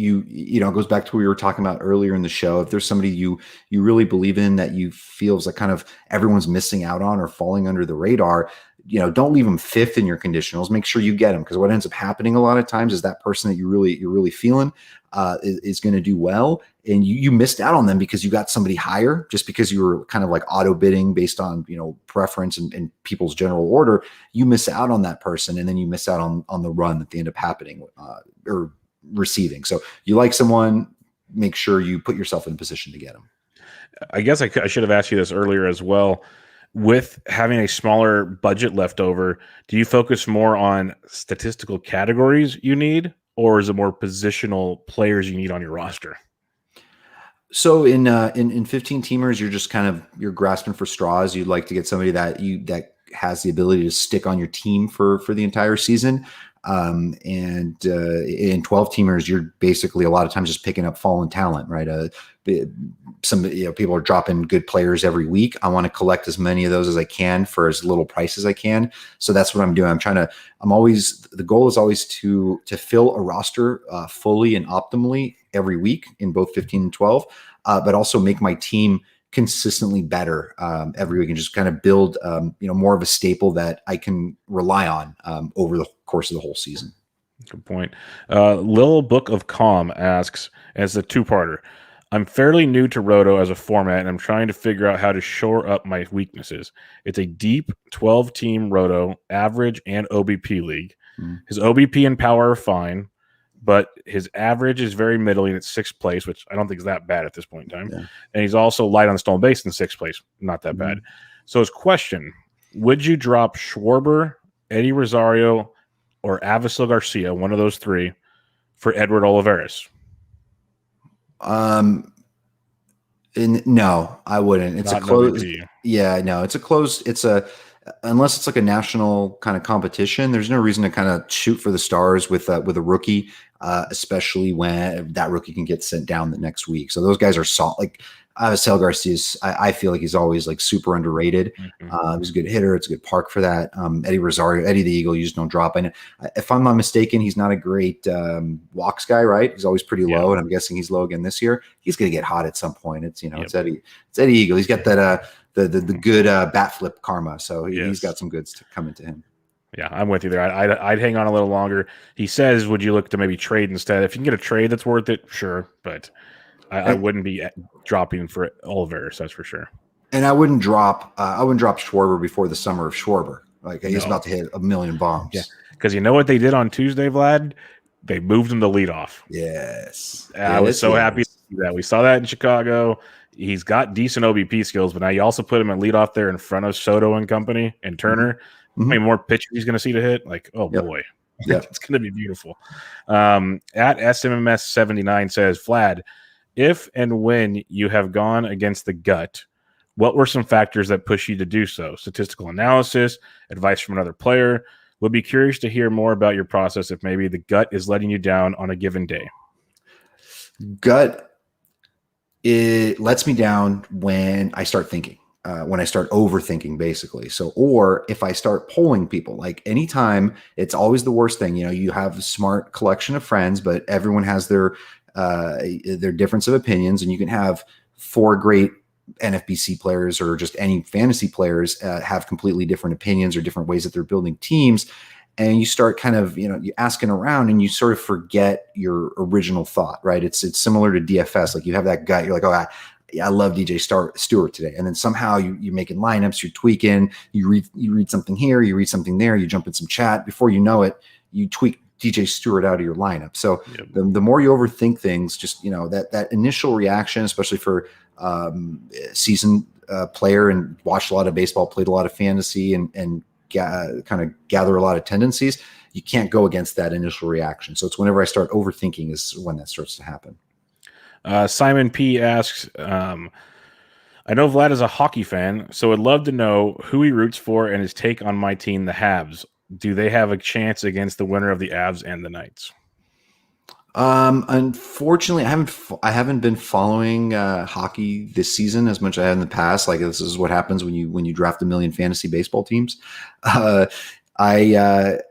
know, it goes back to what we were talking about earlier in the show. If there's somebody you really believe in that you feels like kind of everyone's missing out on or falling under the radar, you know, don't leave them fifth in your conditionals. Make sure you get them, because what ends up happening a lot of times is that person that you're really feeling is going to do well, and you missed out on them because you got somebody higher just because you were kind of like auto bidding based on, you know, preference and people's general order. You miss out on that person, and then you miss out on the run that they end up happening or receiving. So you like someone, make sure you put yourself in a position to get them. I guess I should have asked you this earlier as well. With having a smaller budget left over, do you focus more on statistical categories you need, or is it more positional players you need on your roster? So in 15 teamers, you're grasping for straws. You'd like to get somebody that has the ability to stick on your team for the entire season. And in 12 teamers, you're basically a lot of times just picking up fallen talent, right? People are dropping good players every week. I want to collect as many of those as I can for as little price as I can. So that's what I'm doing. The goal is always to fill a roster fully and optimally every week in both 15 and 12, but also make my team consistently better every week, and just kind of build more of a staple that I can rely on over the course of the whole season. Good point. Lil Book of Calm asks, as a two-parter, I'm fairly new to Roto as a format, and I'm trying to figure out how to shore up my weaknesses. It's a deep 12-team Roto, average, and OBP league. His OBP and power are fine, but his average is very middling at sixth place, which I don't think is that bad at this point in time. Yeah. And he's also light on stolen base in sixth place. Not that bad. So his question, would you drop Schwarber, Eddie Rosario, or Avisail Garcia, one of those three, for Edward Olivares? No, I wouldn't. It's not a close. Yeah, no, it's a close. Unless it's like a national kind of competition, there's no reason to kind of shoot for the stars with a rookie, especially when that rookie can get sent down the next week. So those guys are solid. Like Avisail Garcia, I feel like he's always like super underrated. He's a good hitter. It's a good park for that. Eddie Rosario, Eddie the Eagle, you just don't drop. And if I'm not mistaken, he's not a great walks guy, right? He's always pretty low, and I'm guessing he's low again this year. He's going to get hot at some point. It's it's Eddie Eagle. He's got that the good bat flip karma. So he's got some goods to come into him. Yeah, I'm with you there. I'd hang on a little longer. He says, would you look to maybe trade instead? If you can get a trade that's worth it, sure. But I wouldn't be dropping for Olivares, that's for sure. And I wouldn't drop Schwarber before the summer of Schwarber. Like he's about to hit 1 million bombs. Yeah, because you know what they did on Tuesday, Vlad? They moved him to leadoff. Yes. I was so happy to see that. We saw that in Chicago. He's got decent OBP skills, but now you also put him at leadoff there in front of Soto and company and Turner. How many more pitches he's going to see to hit? Like, boy. Yeah, it's going to be beautiful. At SMMS79 says, Vlad, if and when you have gone against the gut, what were some factors that push you to do so? Statistical analysis, advice from another player? Would be curious to hear more about your process if maybe the gut is letting you down on a given day. Gut, it lets me down when I start thinking. When I start overthinking, basically. So, or if I start polling people, like anytime, it's always the worst thing. You have a smart collection of friends, but everyone has their difference of opinions, and you can have 4 great NFBC players or just any fantasy players have completely different opinions or different ways that they're building teams. And you start kind of, you asking around, and you sort of forget your original thought, right? It's similar to DFS. Like you have that gut, you're like, I love DJ Stewart today. And then somehow you're making lineups, you're tweaking, you read something here, you read something there, you jump in some chat. Before you know it, you tweak DJ Stewart out of your lineup. So the more you overthink things, just, that initial reaction, especially for seasoned player and watched a lot of baseball, played a lot of fantasy and kind of gather a lot of tendencies, you can't go against that initial reaction. So it's whenever I start overthinking is when that starts to happen. Simon P asks, I know Vlad is a hockey fan, so I'd love to know who he roots for and his take on my team, the Habs. Do they have a chance against the winner of the Avs and the Knights? Unfortunately, I haven't been following hockey this season as much as I had in the past. Like, this is what happens when you draft a million fantasy baseball teams. I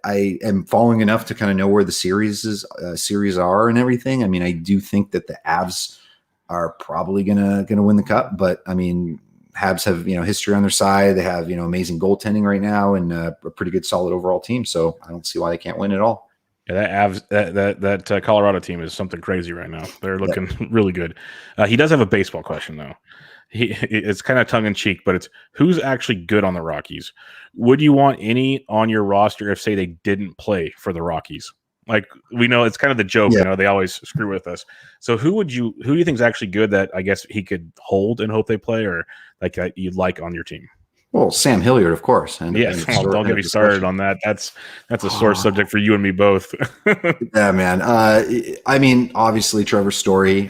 am following enough to kind of know where the series are and everything. I mean, I do think that the Avs are probably gonna win the cup, but I mean, Habs have history on their side. They have amazing goaltending right now and a pretty good, solid overall team. So I don't see why they can't win at all. Yeah, that Colorado team is something crazy right now. They're looking really good. He does have a baseball question though. It's kind of tongue in cheek, but it's who's actually good on the Rockies. Would you want any on your roster if, say, they didn't play for the Rockies? Like, we know it's kind of the joke, they always screw with us. So who do you think is actually good that I guess he could hold and hope they play, or like you'd like on your team? Well, Sam Hilliard, of course. And don't get me started on that. That's a sore subject for you and me both. Yeah, man. I mean, obviously Trevor Story.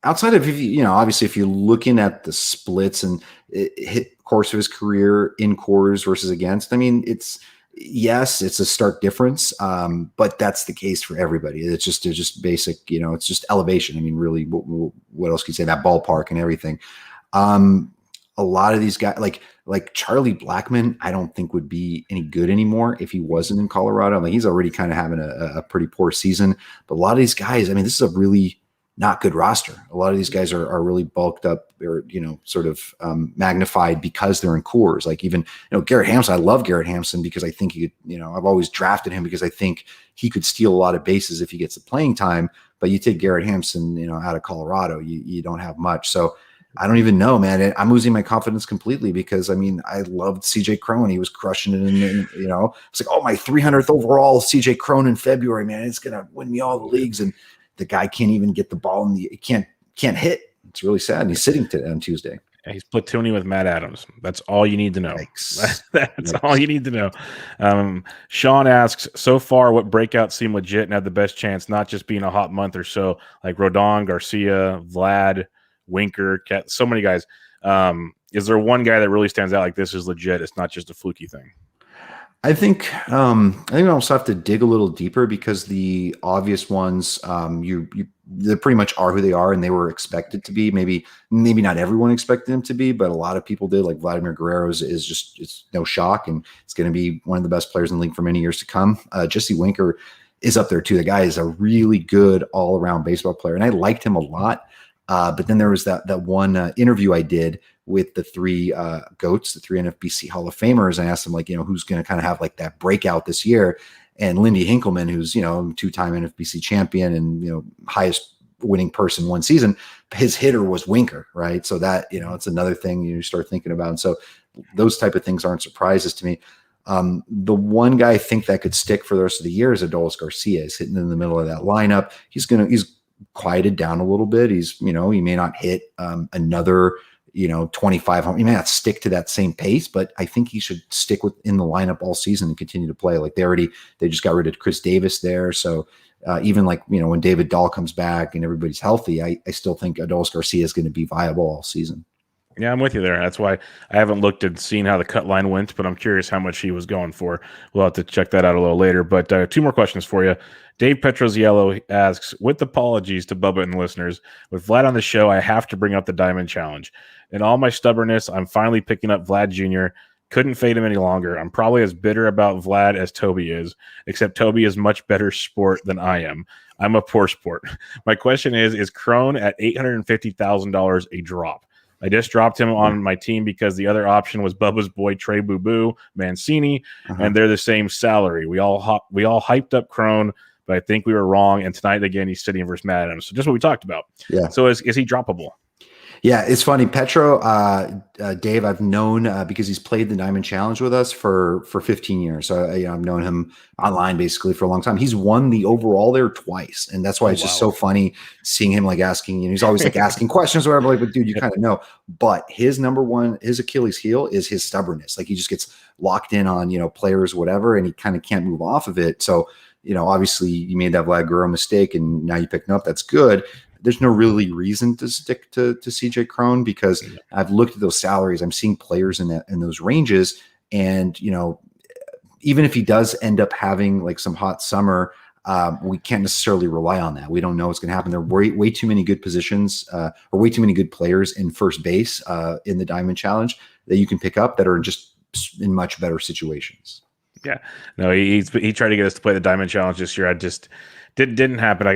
Outside of, obviously if you're looking at the splits and hit course of his career in cores versus against, I mean, it's a stark difference. But that's the case for everybody. It's just basic, it's just elevation. I mean, really, what else can you say? That ballpark and everything. A lot of these guys, like Charlie Blackmon, I don't think would be any good anymore if he wasn't in Colorado. I mean, he's already kind of having a pretty poor season. But a lot of these guys, I mean, this is a really not good roster. A lot of these guys are really bulked up or, sort of magnified because they're in cores. Like even, Garrett Hampson, I love Garrett Hampson because I think he could, I've always drafted him because I think he could steal a lot of bases if he gets the playing time. But you take Garrett Hampson, out of Colorado, you don't have much. So I don't even know, man. I'm losing my confidence completely because, I mean, I loved CJ Cron. He was crushing it. And it's like, oh, my 300th overall CJ Cron in February, man. It's going to win me all the leagues. And the guy can't even get the ball can't hit. It's really sad. And he's sitting on Tuesday. Yeah, he's platooning with Matt Adams. That's all you need to know. That's all you need to know. Sean asks, so far, what breakouts seem legit and have the best chance, not just being a hot month or so, like Rodon, Garcia, Vlad, Winker, so many guys. Is there one guy that really stands out like this is legit? It's not just a fluky thing. I think I also have to dig a little deeper because the obvious ones, they pretty much are who they are, and they were expected to be. Maybe not everyone expected them to be, but a lot of people did. Like Vladimir Guerrero it's no shock, and it's going to be one of the best players in the league for many years to come. Jesse Winker is up there too. The guy is a really good all around baseball player, and I liked him a lot. But then there was that one interview I did with the three GOATs, the three NFBC Hall of Famers. I asked them, like, who's going to kind of have like that breakout this year. And Lindy Hinkelman, who's, two-time NFBC champion and, highest winning person one season, his hitter was Winker, right? So that, it's another thing you start thinking about. And so those type of things aren't surprises to me. The one guy I think that could stick for the rest of the year is Adolis Garcia. He's hitting in the middle of that lineup. He's quieted down a little bit. He may not hit another 25 home. He may not stick to that same pace, but I think he should stick in the lineup all season and continue to play. Like they just got rid of Chris Davis there. So even when David Dahl comes back and everybody's healthy, I still think Adolis Garcia is going to be viable all season. Yeah, I'm with you there. That's why I haven't looked and seen how the cut line went, but I'm curious how much he was going for. We'll have to check that out a little later. But two more questions for you. Dave Petroziello asks, with apologies to Bubba and the listeners, with Vlad on the show, I have to bring up the Diamond Challenge. In all my stubbornness, I'm finally picking up Vlad Jr. Couldn't fade him any longer. I'm probably as bitter about Vlad as Toby is, except Toby is much better sport than I am. I'm a poor sport. My question is Crone at $850,000 a drop? I just dropped him on my team because the other option was Bubba's boy Trey Boo Boo Mancini, and they're the same salary. We all hyped up Crone, but I think we were wrong. And tonight again, he's sitting versus Matt Adams. So just what we talked about. Yeah. So is he droppable? Yeah, it's funny. Petro, Dave, I've known because he's played the Diamond Challenge with us for 15 years. So I've known him online basically for a long time. He's won the overall there twice, and that's why it's just so funny seeing him like asking. He's always like asking questions or whatever. Like, but dude, you kind of know. But his his Achilles heel is his stubbornness. Like he just gets locked in on players, whatever, and he kind of can't move off of it. So obviously you made that Vlad Guro mistake, and now you picked him up. That's good. There's no really reason to stick to CJ Cron because I've looked at those salaries. I'm seeing players in those ranges, and even if he does end up having like some hot summer, we can't necessarily rely on that. We don't know what's going to happen. There are way too many good positions or way too many good players in first base in the Diamond Challenge that you can pick up that are just in much better situations. Yeah, no, he tried to get us to play the Diamond Challenge this year. I just didn't happen.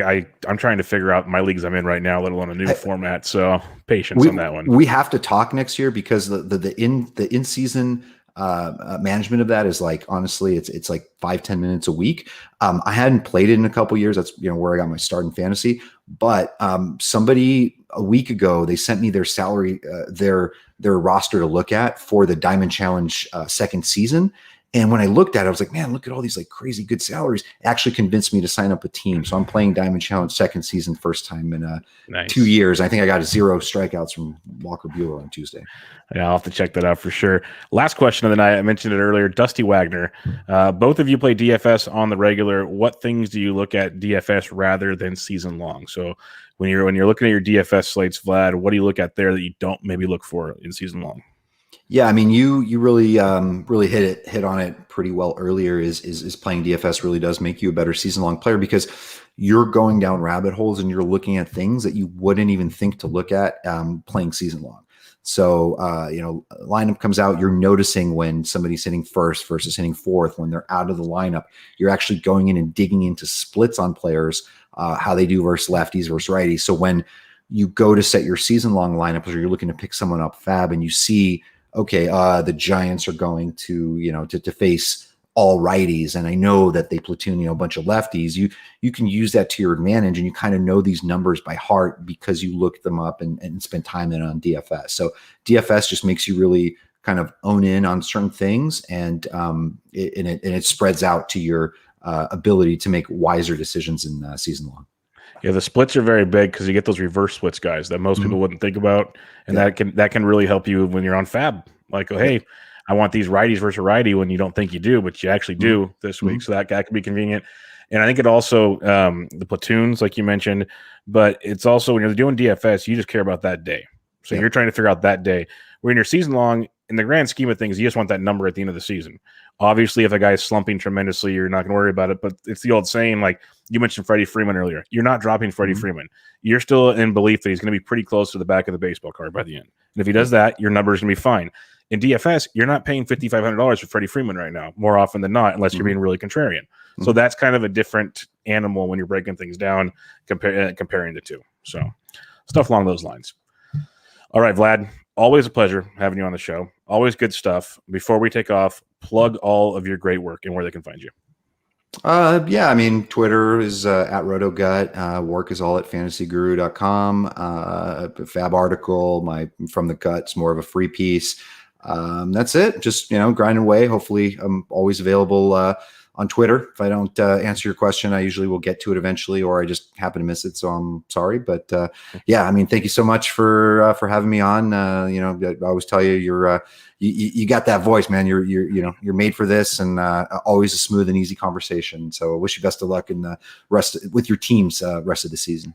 I'm trying to figure out my leagues I'm in right now, let alone a new format. So patience on that one. We have to talk next year because the in season management of that is like, honestly, it's like 5-10 minutes a week. I hadn't played it in a couple years. That's where I got my start in fantasy. But somebody a week ago, they sent me their salary, their roster to look at for the Diamond Challenge second season. And when I looked at it, I was like, man, look at all these like crazy good salaries. It actually convinced me to sign up a team. So I'm playing Diamond Challenge second season, first time in 2 years. I think I got 0 strikeouts from Walker Buehler on Tuesday. Yeah, I'll have to check that out for sure. Last question of the night. I mentioned it earlier. Dusty Wagner. Both of you play DFS on the regular. What things do you look at DFS rather than season long? So when you're looking at your DFS slates, Vlad, what do you look at there that you don't maybe look for in season long? Yeah, I mean, you really hit on it pretty well earlier. Is playing DFS really does make you a better season long player because you're going down rabbit holes and you're looking at things that you wouldn't even think to look at playing season long. So lineup comes out, you're noticing when somebody's hitting first versus hitting fourth. When they're out of the lineup, you're actually going in and digging into splits on players, how they do versus lefties versus righties. So when you go to set your season long lineup, or you're looking to pick someone up FAAB, and you see, okay, the Giants are going to, to face all righties. And I know that they platoon, a bunch of lefties. You can use that to your advantage, and you kind of know these numbers by heart because you look them up and spend time in on DFS. So DFS just makes you really kind of own in on certain things, and it spreads out to your ability to make wiser decisions in season long. Yeah, the splits are very big because you get those reverse splits guys that most people wouldn't think about, and that can really help you when you're on FAAB. Like, oh, hey, I want these righties versus righty when you don't think you do, but you actually do this week. So that can be convenient. And I think it also the platoons, like you mentioned, but it's also when you're doing DFS, you just care about that day. So you're trying to figure out that day. Where in your season long, in the grand scheme of things, you just want that number at the end of the season. Obviously, if a guy is slumping tremendously, you're not going to worry about it. But it's the old saying, like you mentioned Freddie Freeman earlier. You're not dropping Freddie Freeman. You're still in belief that he's going to be pretty close to the back of the baseball card by the end. And if he does that, your number is going to be fine. In DFS, you're not paying $5,500 for Freddie Freeman right now, more often than not, unless you're being really contrarian. So that's kind of a different animal when you're breaking things down, comparing the two. So stuff along those lines. All right, Vlad, always a pleasure having you on the show. Always good stuff. Before we take off, plug all of your great work and where they can find you. Yeah, I mean, Twitter is at RotoGut. Work is all at FantasyGuru.com. FAAB article, From the Gut's more of a free piece. That's it. Just, grinding away. Hopefully I'm always available on Twitter. If I don't answer your question, I usually will get to it eventually, or I just happen to miss it. So I'm sorry. But yeah, I mean, thank you so much for having me on. I always tell you, you got that voice, man. You're made for this, and always a smooth and easy conversation. So I wish you best of luck in the rest with your teams rest of the season.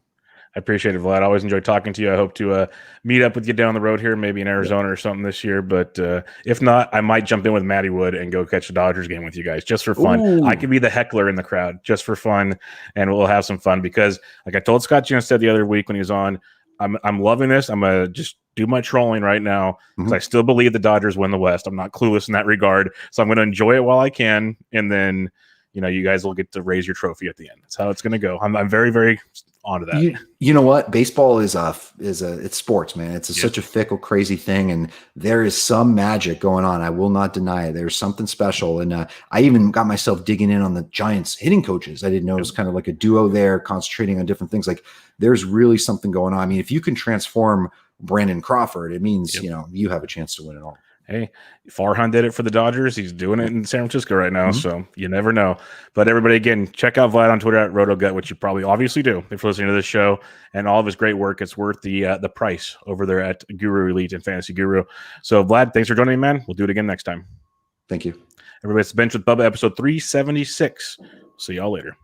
I appreciate it, Vlad. I always enjoy talking to you. I hope to meet up with you down the road here, maybe in Arizona or something this year. But if not, I might jump in with Matty Wood and go catch the Dodgers game with you guys just for fun. Ooh. I could be the heckler in the crowd just for fun, and we'll have some fun because, like I told Scott Junstead the other week when he was on, I'm loving this. I'm going to just do my trolling right now because I still believe the Dodgers win the West. I'm not clueless in that regard. So I'm going to enjoy it while I can, and then you guys will get to raise your trophy at the end. That's how it's going to go. I'm very, very onto that. You know what? Baseball is it's sports, man. It's such a fickle, crazy thing, and there is some magic going on. I will not deny it. There's something special, and I even got myself digging in on the Giants hitting coaches. I didn't know it was kind of like a duo there, concentrating on different things. Like there's really something going on. I mean, if you can transform Brandon Crawford, it means, you have a chance to win it all. Hey, Farhan did it for the Dodgers. He's doing it in San Francisco right now, so you never know. But everybody, again, check out Vlad on Twitter at RotoGut, which you probably obviously do if you're listening to this show, and all of his great work. It's worth the price over there at Guru Elite and Fantasy Guru. So, Vlad, thanks for joining me, man. We'll do it again next time. Thank you. Everybody, it's Bench with Bubba, episode 376. See y'all later.